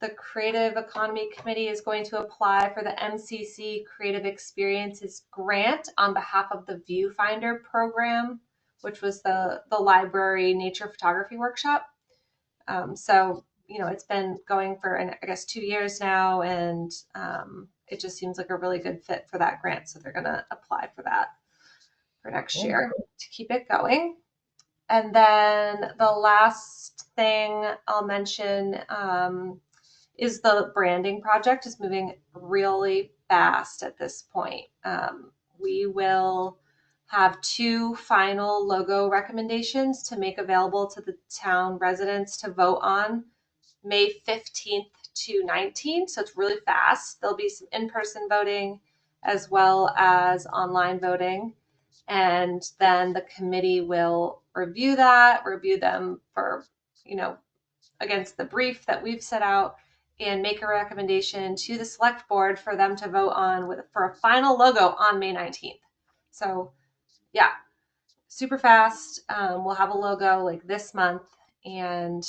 the Creative Economy Committee is going to apply for the MCC Creative Experiences Grant on behalf of the Viewfinder program, which was the library nature photography workshop. So, it's been going for, I guess, 2 years now, and it just seems like a really good fit for that grant. So they're going to apply for that for next year to keep it going. And then the last thing I'll mention is the branding project is moving really fast at this point. We will have 2 final logo recommendations to make available to the town residents to vote on May 15th to 19th. So it's really fast. There'll be some in-person voting as well as online voting. And then the committee will review them for, against the brief that we've set out and make a recommendation to the select board for them to vote on for a final logo on May 19th. So yeah, super fast. We'll have a logo like this month and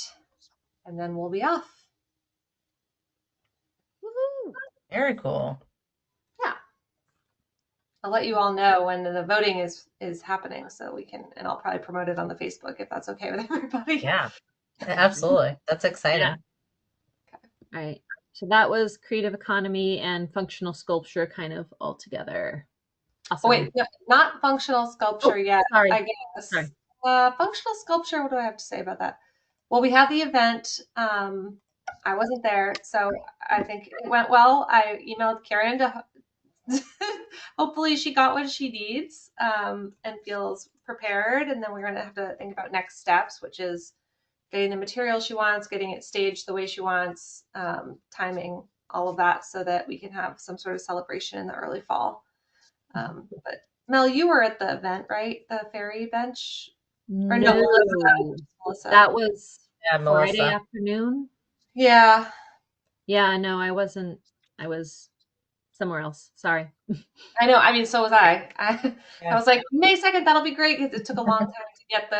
then we'll be off. Woohoo. Very cool. Yeah. I'll let you all know when the voting is happening so we can, and I'll probably promote it on the Facebook if that's okay with everybody. Yeah, absolutely. That's exciting. Yeah. Okay. All right. So that was creative economy and functional sculpture kind of all together. Awesome. Oh, wait, no, not functional sculpture yet. Sorry. I guess. Sorry. Functional sculpture, what do I have to say about that? Well, we had the event. I wasn't there, so I think it went well. I emailed Karen hopefully she got what she needs and feels prepared. And then we're going to have to think about next steps, which is getting the material she wants, getting it staged the way she wants, timing, all of that, so that we can have some sort of celebration in the early fall. But Mel, you were at the event, right? The fairy bench? Or no, No, Melissa. that was Yeah, Friday Melissa. afternoon. Yeah. Yeah, no, I wasn't. I was somewhere else. Sorry. I know. I mean, so was I. I Yeah. was like, May 2nd, that'll be great, because it took a long time to get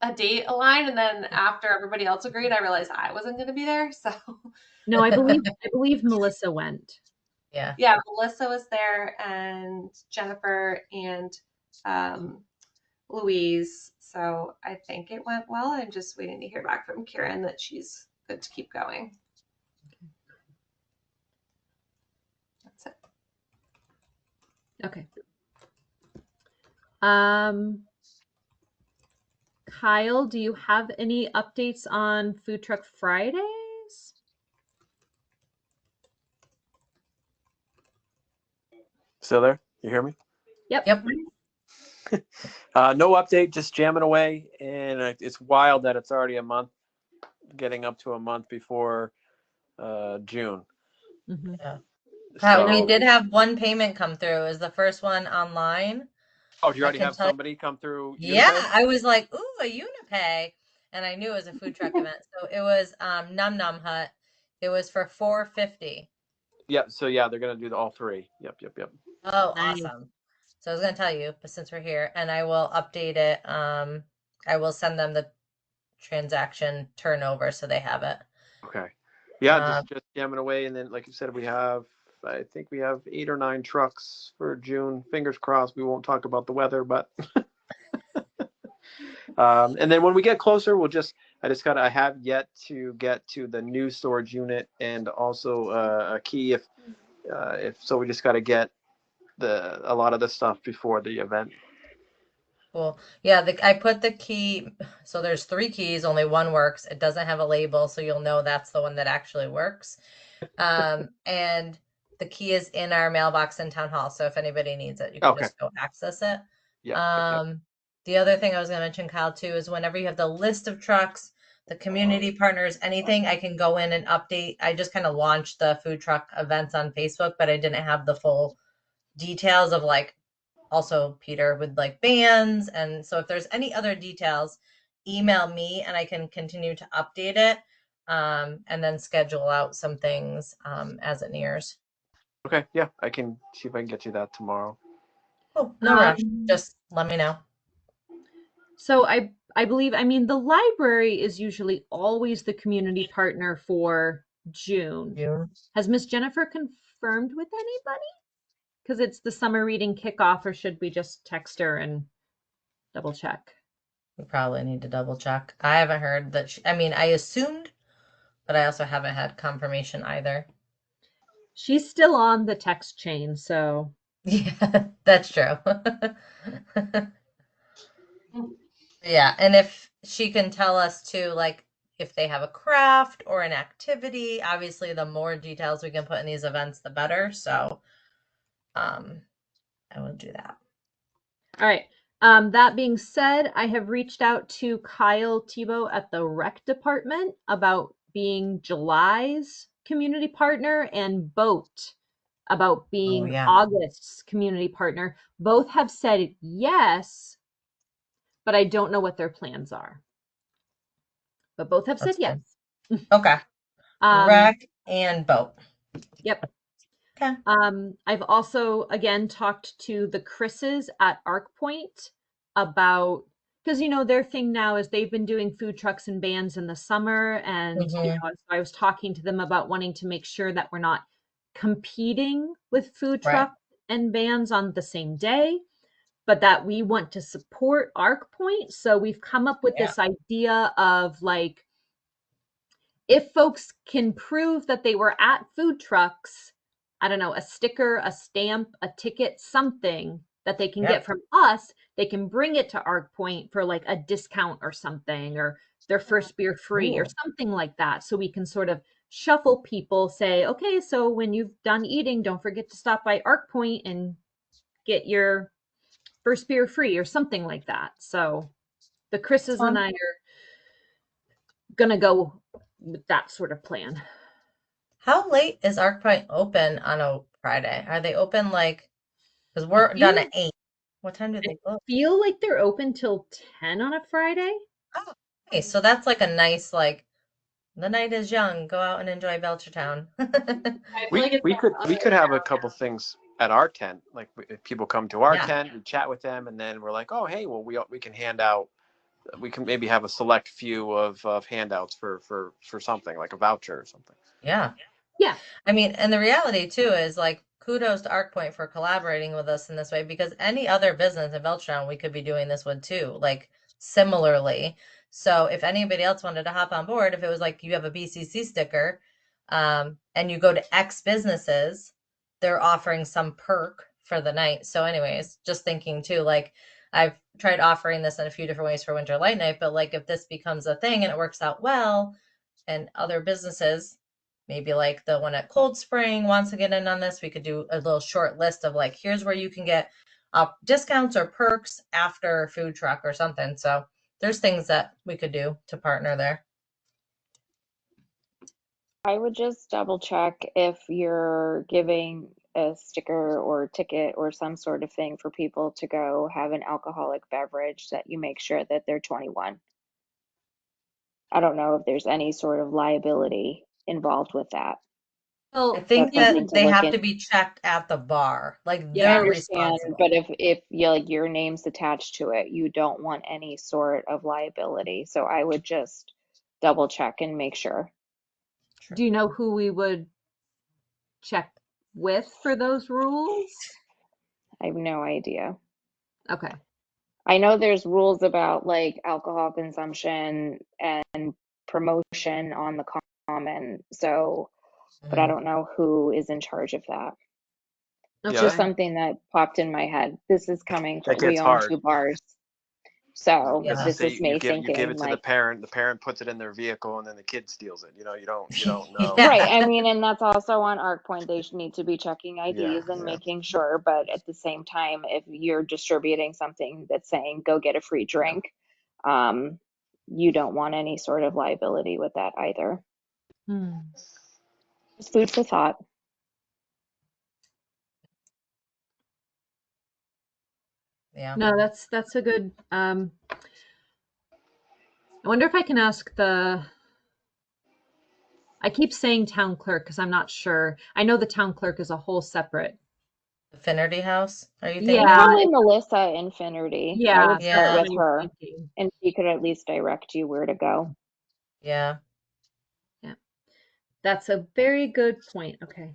a date aligned. And then after everybody else agreed, I realized I wasn't going to be there. So No, I believe Melissa went. Yeah. yeah, Melissa was there and Jennifer and Louise. So I think it went well. I'm just waiting to hear back from Kieran that she's good to keep going. That's it. Okay. Kyle, do you have any updates on Food Truck Fridays? Still there? You hear me? Yep. No update, just jamming away. And it's wild that it's already a month, getting up to a month before June. Mm-hmm. Yeah. We did have one payment come through. It was the first one online. Oh, do you already have somebody come through? Yeah, Unipay? I was like, ooh, a Unipay. And I knew it was a food truck event. So it was Num Num Hut. It was for $4.50. Yep. So yeah, they're gonna do all three. Yep. Oh, Nice. awesome. So I was gonna tell you, but since we're here, and I will update it. I will send them the transaction turnover so they have it. Okay. Yeah, just jamming away, and then like you said, I think we have 8 or 9 trucks for June. Fingers crossed. We won't talk about the weather, but and then when we get closer, I have yet to get to the new storage unit and also a key if so. We just got to get a lot of the stuff before the event. Cool. Yeah, I put the key. So there's 3 keys, only one works. It doesn't have a label, so you'll know that's the one that actually works. And the key is in our mailbox in town hall. So if anybody needs it, you can just go access it. Yeah. The other thing I was going to mention, Kyle, too, is whenever you have the list of trucks, the community partners, anything, I can go in and update. I just kind of launched the food truck events on Facebook, but I didn't have the full details of like also Peter with like bands. And so if there's any other details, email me and I can continue to update it and then schedule out some things as it nears. Okay. Yeah, I can see if I can get you that tomorrow. Oh, no rush. Just let me know. So I believe, I mean, the library is usually always the community partner for June. Has Miss Jennifer confirmed with anybody? Because it's the summer reading kickoff, or should we just text her and double check? We probably need to double check. I haven't heard that. I assumed, but I also haven't had confirmation either. She's still on the text chain, so. Yeah, that's true. Yeah, and if she can tell us too, like if they have a craft or an activity, obviously the more details we can put in these events, the better. So, I will do that. All right. That being said, I have reached out to Kyle Thibault at the rec department about being July's community partner, and Boat about being August's community partner. Both have said yes, but I don't know what their plans are. But both have said yes. Okay. Rec and Boat. Yep. Okay. I've also again talked to the Chris's at Arc Point about, because their thing now is they've been doing food trucks and bands in the summer, and so I was talking to them about wanting to make sure that we're not competing with food truck and bands on the same day, but that we want to support Arc Point. So we've come up with this idea of like, if folks can prove that they were at food trucks, I don't know, a sticker, a stamp, a ticket, something that they can get from us, they can bring it to Arc Point for like a discount or something, or their first beer free or something like that. So we can sort of shuffle people, say, okay, so when you've done eating, don't forget to stop by Arc Point and get your first beer free or something like that. So the Chris's and I are gonna go with that sort of plan. How late is Arc Point open on a Friday? Are they open like, because we're done at 8. What time do they close? Feel like they're open till 10 on a Friday. Oh, okay. So that's like a nice, like, the night is young. Go out and enjoy Belchertown. I feel like it's We could have a couple things at our tent. Like if people come to our Yeah. tent, we chat with them, and then we're like, oh hey, well we can hand out. We can maybe have a select few of handouts for something like a voucher or something. Yeah. Yeah. I mean, and the reality too is like kudos to ArcPoint for collaborating with us in this way, because any other business in Belchertown we could be doing this with too, like similarly. So if anybody else wanted to hop on board, if it was like you have a BCC sticker, and you go to X businesses, they're offering some perk for the night. So anyways, just thinking too, like I've tried offering this in a few different ways for Winter Light Night, but like if this becomes a thing and it works out well, and other businesses, maybe like the one at Cold Spring wants to get in on this, we could do a little short list of like, here's where you can get discounts or perks after food truck or something. So there's things that we could do to partner there. I would just double check if you're giving a sticker or a ticket or some sort of thing for people to go have an alcoholic beverage, that you make sure that they're 21. I don't know if there's any sort of liability involved with that. I think That's something that to they look have into. to be checked at the bar. Like I they're understand, responsible. but if you like your name's attached to it, you don't want any sort of liability. So I would just double check and make sure. Do you know who we would check with for those rules? I have no idea. Okay. I know there's rules about like alcohol consumption and promotion on the common. So, but I don't know who is in charge of that. It's Okay. just something that popped in my head. This is coming That from, we gets own hard. 2 bars. So Yeah. this is me you give thinking it to like, the parent puts it in their vehicle, and then the kid steals it. You don't know. Yeah. right. I mean, and that's also on Arc Point. They should need to be checking IDs and yeah. making sure. But at the same time, if you're distributing something that's saying go get a free drink, you don't want any sort of liability with that either. It's food for thought. Yeah. No, that's a good. I wonder if I can ask the. I keep saying town clerk because I'm not sure. I know the town clerk is a whole separate. Affinity House, are you thinking? Yeah. Probably Melissa Infinity. Yeah, I would start Yeah. with her, and she could at least direct you where to go. Yeah. Yeah. That's a very good point. Okay.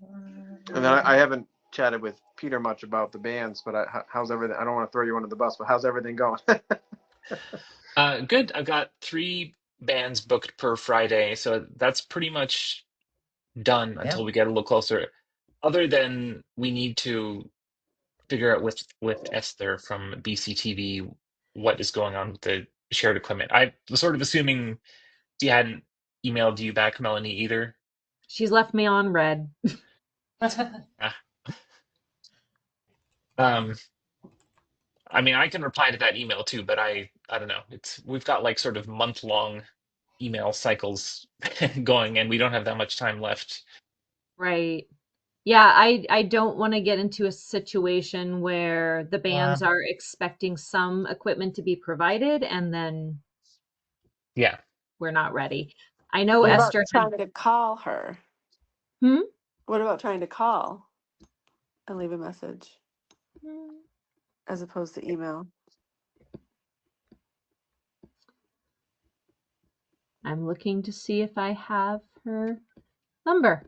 And then I haven't chatted with Peter much about the bands, but how's everything? I don't want to throw you under the bus, but how's everything going? Good. I've got 3 bands booked per Friday, so that's pretty much done until we get a little closer. Other than we need to figure out with Esther from BCTV what is going on with the shared equipment. I was sort of assuming she hadn't emailed you back, Melanie, either. She's left me on red. I mean, I can reply to that email too, but I don't know. We've got like sort of month-long email cycles going, and we don't have that much time left. Right. Yeah, I don't want to get into a situation where the bands are expecting some equipment to be provided and then Yeah. we're not ready. I know What Esther about trying to call her? What about trying to call and leave a message as opposed to email? I'm looking to see if I have her number.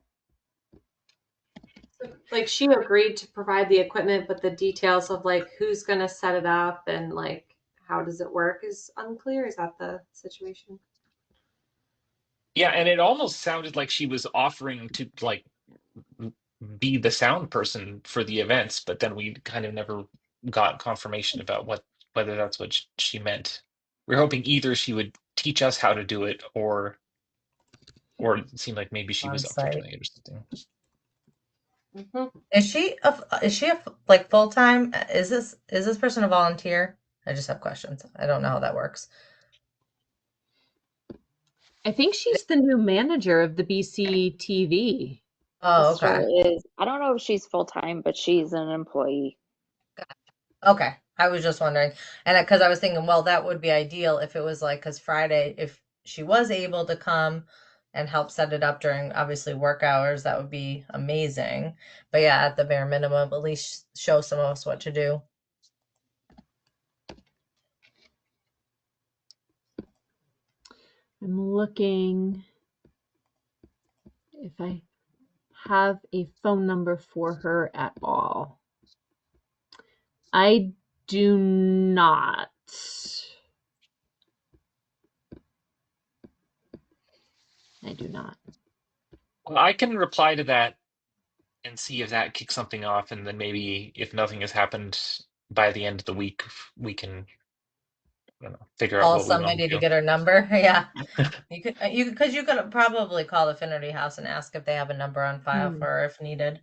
Like she agreed to provide the equipment, but the details of like who's going to set it up and like how does it work is unclear. Is that the situation? Yeah, and it almost sounded like she was offering to like be the sound person for the events, but then we kind of never got confirmation about whether that's what she meant. We're hoping either she would teach us how to do it, or it seemed like maybe she was up for On-site. doing it or something. Mm-hmm. Is she like full time? Is this person a volunteer? I just have questions. I don't know how that works. I think she's the new manager of the BC TV. Oh, Esther okay. is, I don't know if she's full-time, but she's an employee. Okay. I was just wondering. And because I was thinking, well, that would be ideal if it was like, because Friday, if she was able to come and help set it up during obviously work hours, that would be amazing. But yeah, at the bare minimum, at least show some of us what to do. I'm looking if I have a phone number for her at all. I do not. I do not. Well, I can reply to that and see if that kicks something off, and then maybe if nothing has happened by the end of the week, we can, I don't know, figure out Call what we want somebody to to do. get her number. Yeah. Because you could probably call the Finnerty House and ask if they have a number on file for her if needed.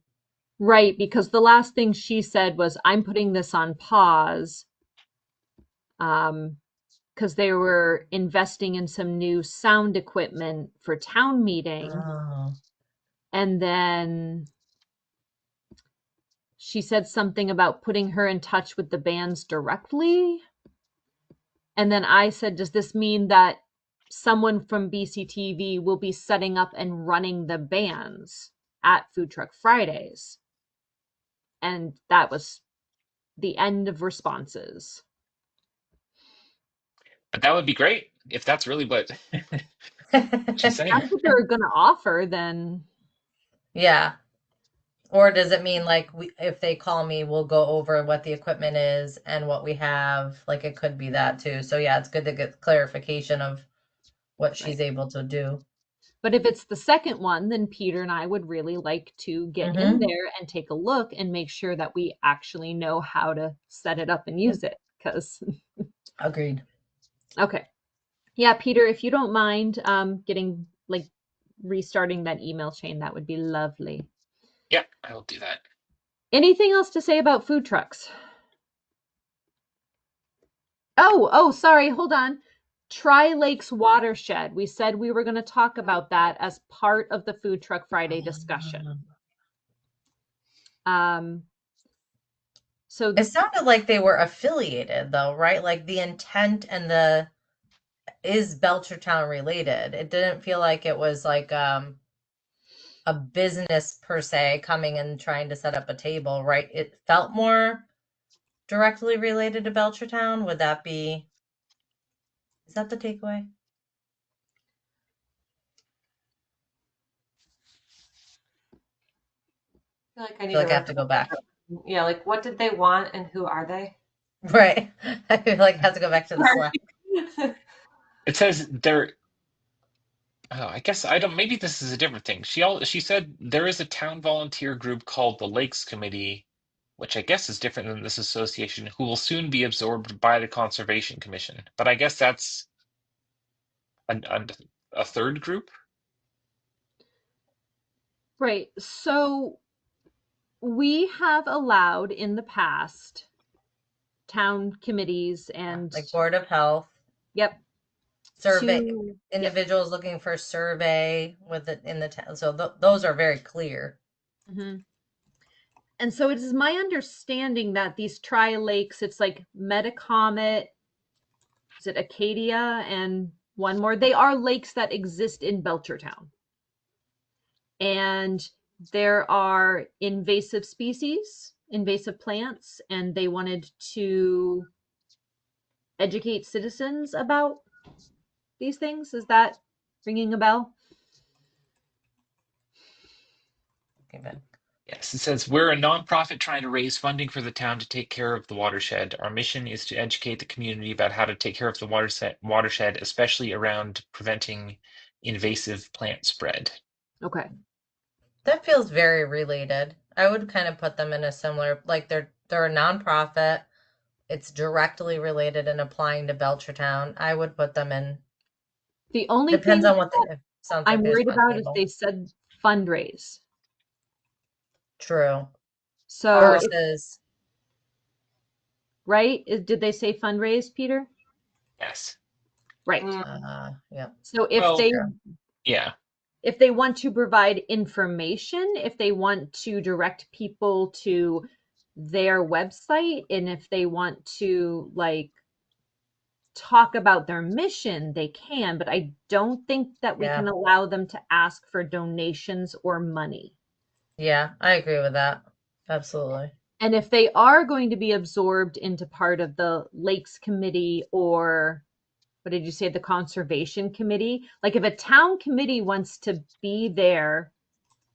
Right, because the last thing she said was, I'm putting this on pause because they were investing in some new sound equipment for town meeting. Oh. And then she said something about putting her in touch with the bands directly. And then I said, does this mean that someone from BCTV will be setting up and running the bands at Food Truck Fridays? And that was the end of responses. But that would be great if that's really what she's saying. That's what they're going to offer, then. Yeah. Or does it mean like if they call me, we'll go over what the equipment is and what we have? Like it could be that too. So yeah, it's good to get clarification of what she's able to do. But if it's the second one, then Peter and I would really like to get in there and take a look and make sure that we actually know how to set it up and use it. Because Agreed. okay. Yeah, Peter, if you don't mind getting like restarting that email chain, that would be lovely. Yeah, I will do that. Anything else to say about food trucks? Oh, sorry, hold on. Tri-Lakes Watershed. We said we were going to talk about that as part of the Food Truck Friday discussion. So It sounded like they were affiliated though, right? Like the intent and is Belchertown related. It didn't feel like it was like a business per se coming and trying to set up a table, right? It felt more directly related to Belchertown. Is that the takeaway? I feel like I feel like I have to go back. Yeah, like what did they want and who are they? Right. I feel like I have to go back to the Slack. It says there. Oh, I guess I don't. Maybe this is a different thing. She said there is a town volunteer group called the Lakes Committee, which I guess is different than this association, who will soon be absorbed by the Conservation Commission. But I guess that's a third group. right. So we have allowed in the past town committees and like Board of Health. Yep. Survey individuals looking for survey with it in the town. So those are very clear. Mm-hmm. And so it is my understanding that these Tri-Lakes, it's like Metacomet, is it Acadia, and one more. They are lakes that exist in Belchertown. And there are invasive species, invasive plants, and they wanted to educate citizens about these things. Is that ringing a bell? Okay, Yes, it says we're a nonprofit trying to raise funding for the town to take care of the watershed. Our mission is to educate the community about how to take care of the watershed, especially around preventing invasive plant spread. Okay. That feels very related. I would kind of put them in a similar, like they're a nonprofit. It's directly related and applying to Belchertown. I would put them in. The only Depends thing on what sounds like I'm worried about is they said fundraise. True. So, Versus, right? Did they say fundraise, Peter? Yes. Right. yeah. So Well, yeah. if they want to provide information, if they want to direct people to their website, and if they want to like talk about their mission, they can, but I don't think that we can allow them to ask for donations or money. Yeah, I agree with that. Absolutely. And if they are going to be absorbed into part of the Lakes Committee, or what did you say, the Conservation Committee? Like if a town committee wants to be there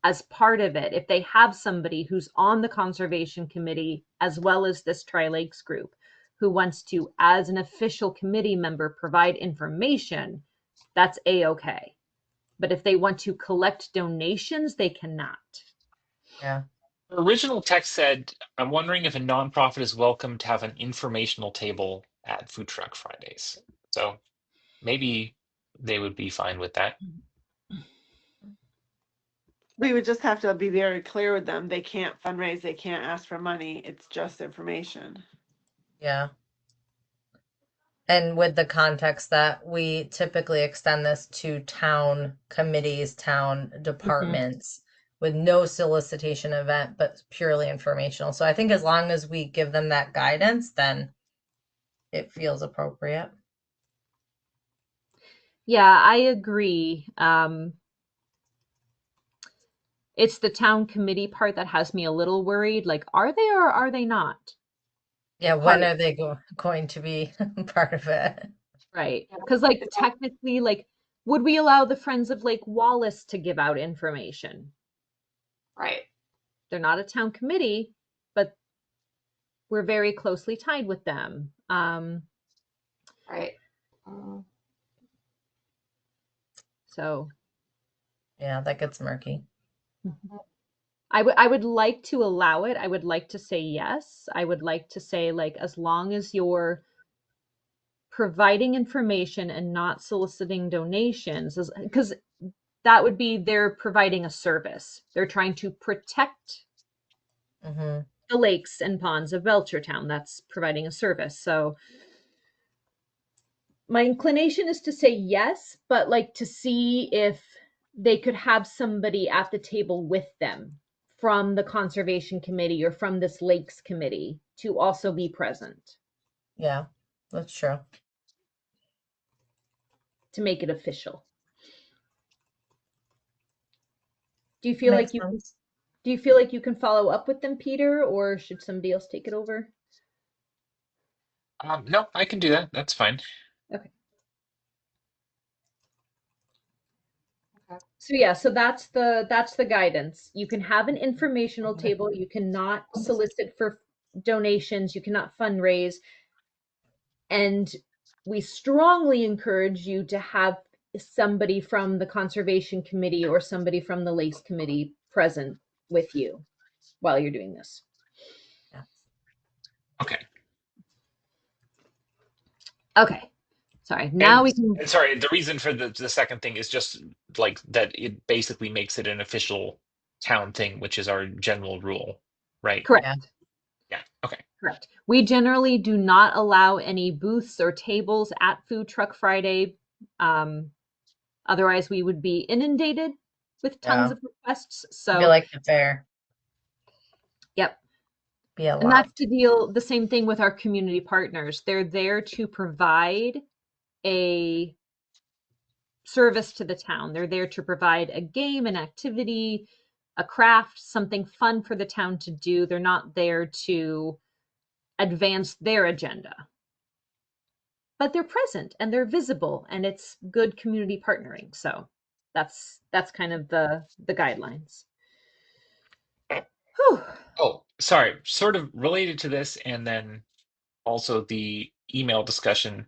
as part of it, if they have somebody who's on the Conservation Committee as well as this Tri-Lakes group who wants to, as an official committee member, provide information, that's A-okay. But if they want to collect donations, they cannot. Yeah. The original text said, I'm wondering if a nonprofit is welcome to have an informational table at Food Truck Fridays. So maybe they would be fine with that. We would just have to be very clear with them. They can't fundraise, they can't ask for money. It's just information. Yeah. And with the context that we typically extend this to town committees, town departments, with no solicitation event, but purely informational. So I think as long as we give them that guidance, then it feels appropriate. Yeah, I agree. It's the town committee part that has me a little worried. Like, are they or are they not? Yeah, when are they going to be part of it? Right. Because, like, technically, like, would we allow the Friends of Lake Wallace to give out information? Right. They're not a town committee, but we're very closely tied with them. Right. So. Yeah, that gets murky. I would like to allow it. I would like to say yes. I would like to say, like, as long as you're providing information and not soliciting donations, because that would be they're providing a service. They're trying to protect the lakes and ponds of Belchertown. That's providing a service. So my inclination is to say yes, but like to see if they could have somebody at the table with them from the Conservation Committee or from this Lakes Committee to also be present. Yeah, that's true. To make it official. Do you feel like you can, do you feel like you can follow up with them, Peter, or should somebody else take it over? No, I can do that. That's fine. Okay. So yeah, so that's the guidance. You can have an informational table. You cannot solicit for donations. You cannot fundraise. And we strongly encourage you to have somebody from the Conservation Committee or somebody from the Lakes Committee present with you while you're doing this. Yeah. Okay. Okay. Sorry. Now we can. And sorry, the reason for the second thing is just like that it basically makes it an official town thing, which is our general rule, right? Correct. Yeah. Okay. Correct. We generally do not allow any booths or tables at Food Truck Friday. Otherwise, we would be inundated with tons of requests. So I feel like the fair. Yep. Be a lot. And that's the same thing with our community partners. They're there to provide a service to the town. They're there to provide a game, an activity, a craft, something fun for the town to do. They're not there to advance their agenda. But they're present and they're visible and it's good community partnering. So that's kind of the guidelines. Whew. Oh, sorry. Sort of related to this, and then also the email discussion.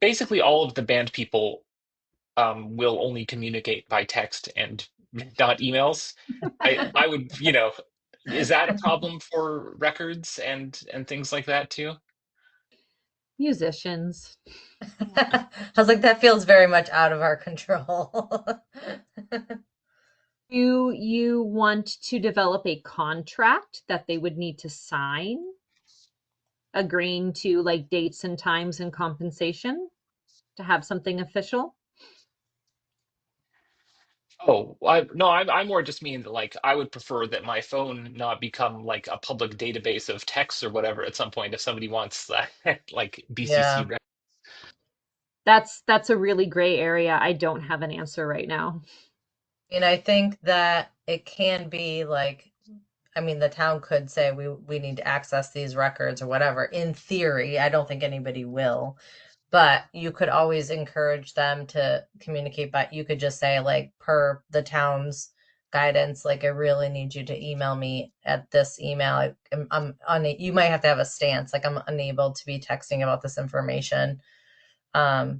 Basically, all of the band people will only communicate by text and not emails. I would, is that a problem for records and things like that too? Musicians. I was like, that feels very much out of our control. Do you want to develop a contract that they would need to sign, agreeing to like dates and times and compensation to have something official? Oh, no, I more just mean that like I would prefer that my phone not become like a public database of texts or whatever at some point if somebody wants that like BCC. Yeah. That's a really gray area. I don't have an answer right now. And I think that it can be like, I mean, the town could say we need to access these records or whatever. In theory, I don't think anybody will, but you could always encourage them to communicate. But you could just say like, per the town's guidance, like I really need you to email me at this email. You might have to have a stance like I'm unable to be texting about this information.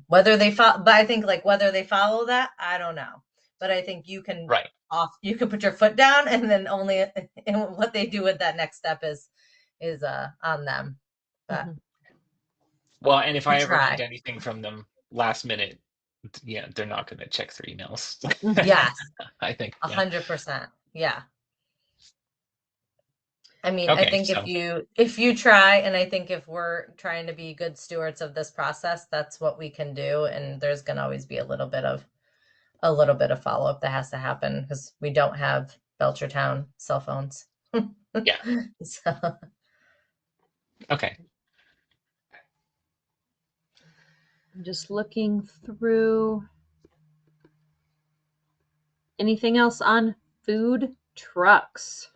Whether they follow, but I think like whether they follow that, I don't know. But I think you can Right. you can put your foot down, and then only and what they do with that next step is on them. But Well, and if you I ever try. need anything from them last minute, yeah, they're not going to check their emails. Yes, I think. Yeah. 100%. Yeah. I mean, I Okay. think So if you try, and I think if we're trying to be good stewards of this process, that's what we can do. And there's going to always be a little bit of follow up that has to happen because we don't have Belchertown cell phones. yeah. So, Okay. I'm just looking through. Anything else on food trucks?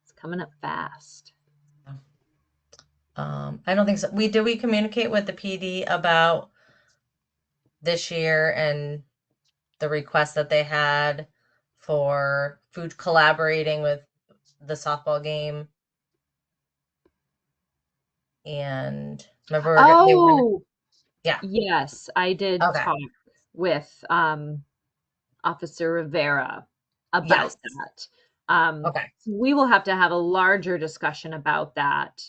It's coming up fast. I don't think so. We communicate with the PD about this year and the request that they had for food collaborating with the softball game. And remember, yeah. Yes, I did talk with Officer Rivera about that. Okay. So we will have to have a larger discussion about that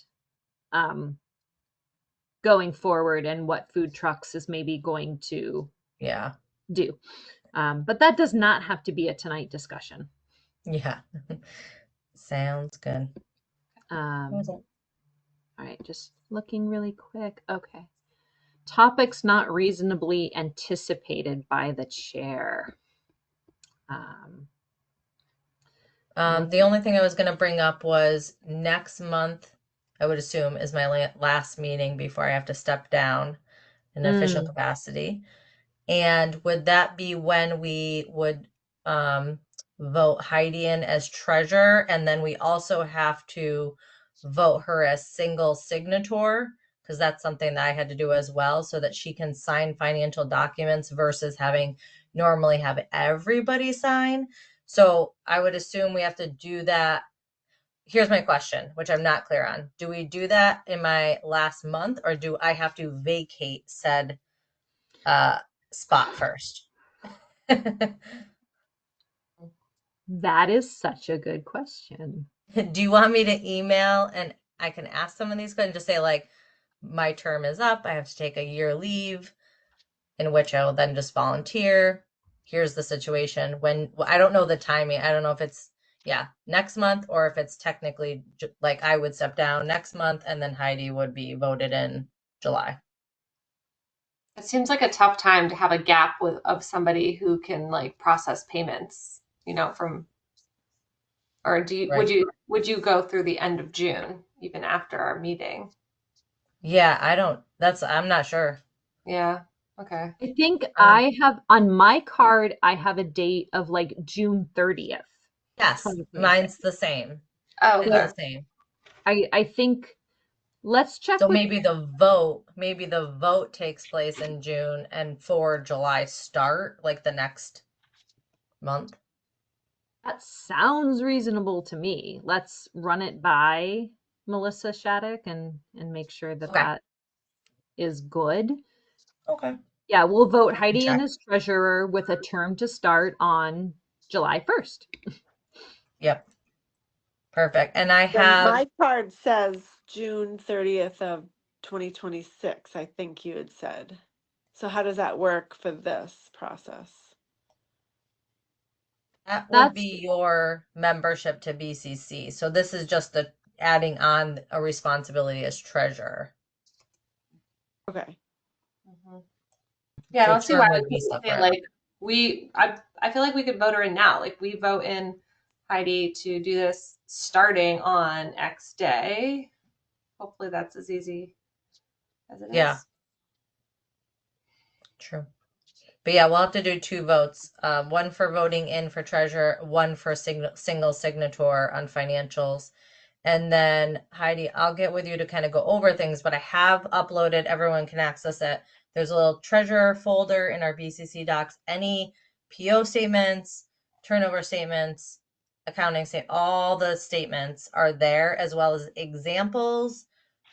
going forward and what food trucks is maybe going to do. But that does not have to be a tonight discussion. Yeah. Sounds good. All right, just looking really quick. Okay. Topics not reasonably anticipated by the chair. The only thing I was going to bring up was next month, I would assume, is my last meeting before I have to step down in official capacity. And would that be when we would vote Heidi in as treasurer? And then we also have to vote her as single signator, because that's something that I had to do as well, so that she can sign financial documents versus normally have everybody sign. So I would assume we have to do that. Here's my question, which I'm not clear on. Do we do that in my last month, or do I have to vacate said spot first? That is such a good question. Do you want me to email and I can ask some of these questions, just say like, my term is up, I have to take a year leave, in which I will then just volunteer. Here's the situation. I don't know the timing. I don't know if it's next month, or if it's technically like I would step down next month and then Heidi would be voted in July. It seems like a tough time to have a gap of somebody who can like process payments, from, or would you go through the end of June even after our meeting? Yeah, I'm not sure. Yeah. Okay. I think I have on my card, I have a date of like June 30th. Yes, mine's the same. Oh, it's the same. I think let's check. So maybe the vote takes place in June, and for July start like the next month. That sounds reasonable to me. Let's run it by Melissa Shattuck and make sure that that is good. Okay. Yeah, we'll vote Heidi in as treasurer with a term to start on July 1st. Yep. Perfect. And I have my card says June 30th of 2026, I think you had said. So how does that work for this process? That would That's be your membership to BCC. So this is just the adding on a responsibility as treasurer. Okay. Yeah, I So don't see why term we would be couldn't say separate. like I feel like we could vote her in now. Like we vote in Heidi to do this starting on X day. Hopefully that's as easy as it is. Yeah. True. But yeah, we'll have to do 2 votes. One for voting in for treasurer, one for single signature on financials. And then Heidi, I'll get with you to kind of go over things, but I have uploaded, everyone can access it. There's a little treasurer folder in our BCC docs. Any PO statements, turnover statements, accounting statement, all the statements are there, as well as examples,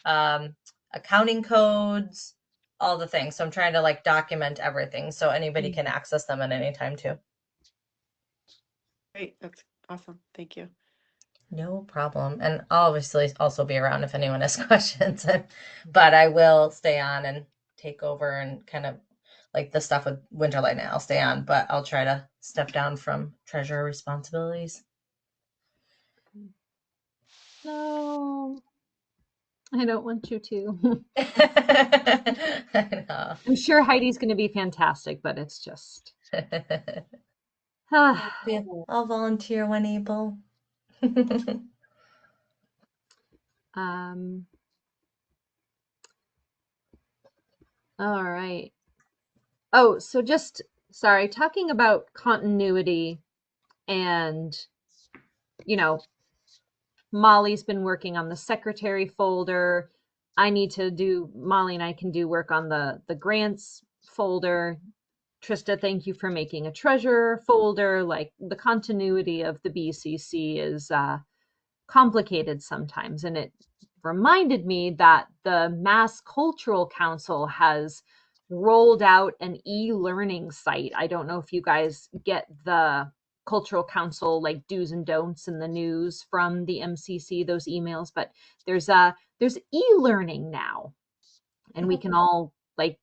accounting codes, all the things. So I'm trying to like document everything so anybody can access them at any time too. Great. That's awesome. Thank you. No problem. And I'll obviously also be around if anyone has questions. But I will stay on and take over and kind of like the stuff with Winterlight now. I'll stay on, but I'll try to step down from treasurer responsibilities. no. I don't want you to. I know. I'm sure Heidi's going to be fantastic, but it's just. I'll volunteer when able. All right. Oh, so just sorry, talking about continuity and, you know, Molly's been working on the secretary folder. Molly and I can do work on the grants folder. Trista, thank you for making a treasurer folder. Like the continuity of the BCC is complicated sometimes. And it reminded me that the Mass Cultural Council has rolled out an e-learning site. I don't know if you guys get the Cultural Council like do's and don'ts in the news from the MCC, those emails, but there's e-learning now. And we can all like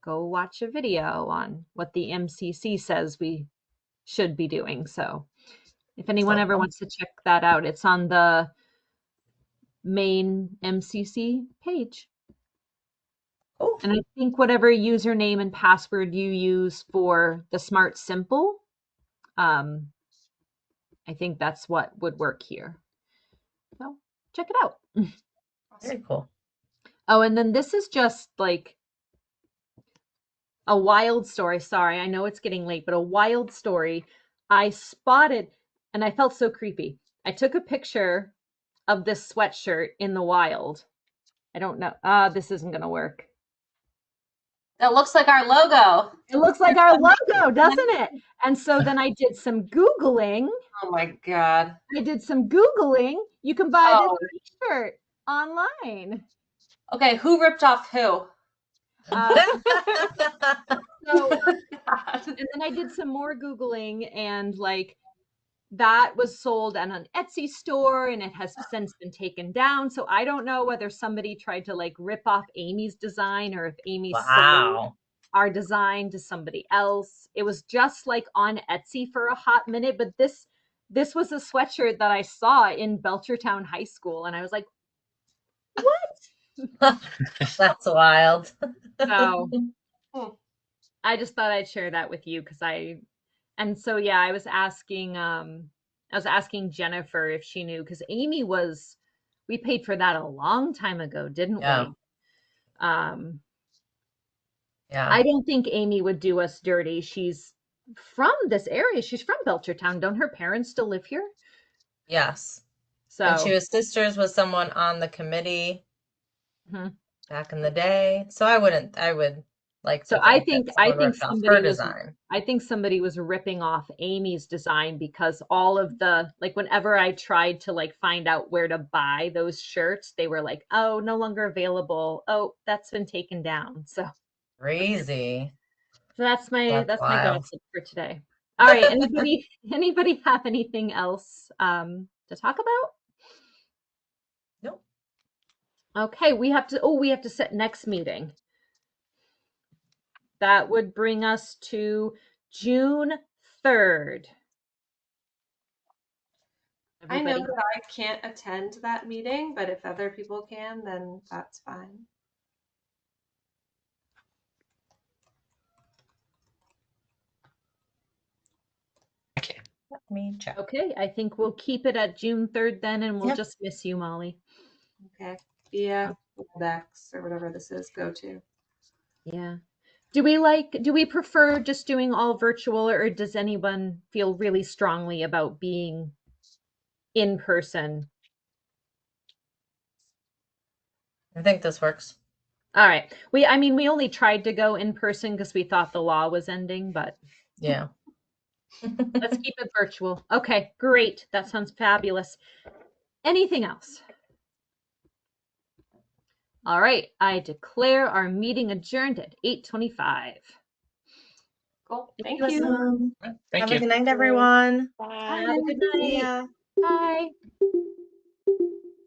go watch a video on what the MCC says we should be doing. So if anyone ever wants to check that out, it's on the main MCC page. Oh. And I think whatever username and password you use for the Smart Simple, I think that's what would work here. So check it out. Very cool. Oh, and then this is just like a wild story. Sorry, I know it's getting late, but a wild story. I spotted, and I felt so creepy. I took a picture of this sweatshirt in the wild. I don't know. This isn't going to work. That looks like our logo. It looks like our logo, doesn't it? And so then I did some Googling. Oh my God. I did some Googling. You can buy this t-shirt online. Okay, who ripped off who? So, and then I did some more Googling, and like that was sold at an Etsy store and it has since been taken down. So I don't know whether somebody tried to like rip off Amy's design or if Amy sold our design to somebody else. It was just like on Etsy for a hot minute, but this was a sweatshirt that I saw in Belchertown High School, and I was like, what? That's wild. So I just thought I'd share that with you because and so yeah, I was asking Jennifer if she knew, because Amy we paid for that a long time ago, didn't we? Yeah. I don't think Amy would do us dirty. She's from this area. She's from Belchertown. Don't her parents still live here? Yes. So and she was sisters with someone on the committee back in the day. So I would like to I think somebody was ripping off Amy's design, because all of the like whenever I tried to like find out where to buy those shirts, they were like, oh, no longer available. Oh, that's been taken down. So crazy. So that's my gossip for today. All right. Anybody have anything else to talk about? Nope. Okay, we have to set next meeting. That would bring us to June 3rd. I know everybody? that I can't attend that meeting, but if other people can, then that's fine. Okay. Let me check. Okay, I think we'll keep it at June 3rd then, and we'll Yep. just miss you, Molly. Okay. Via WebEx or whatever this is, go to. Yeah. Do we prefer just doing all virtual, or does anyone feel really strongly about being in person? I think this works. All right. I mean, we only tried to go in person because we thought the law was ending, but Yeah. let's keep it virtual. Okay, great. That sounds fabulous. Anything else? All right. I declare our meeting adjourned at 8:25. Cool. Thank Thank you. you. Awesome. Thank Have a you. good night, everyone. Bye. Have a good See night. ya. Bye.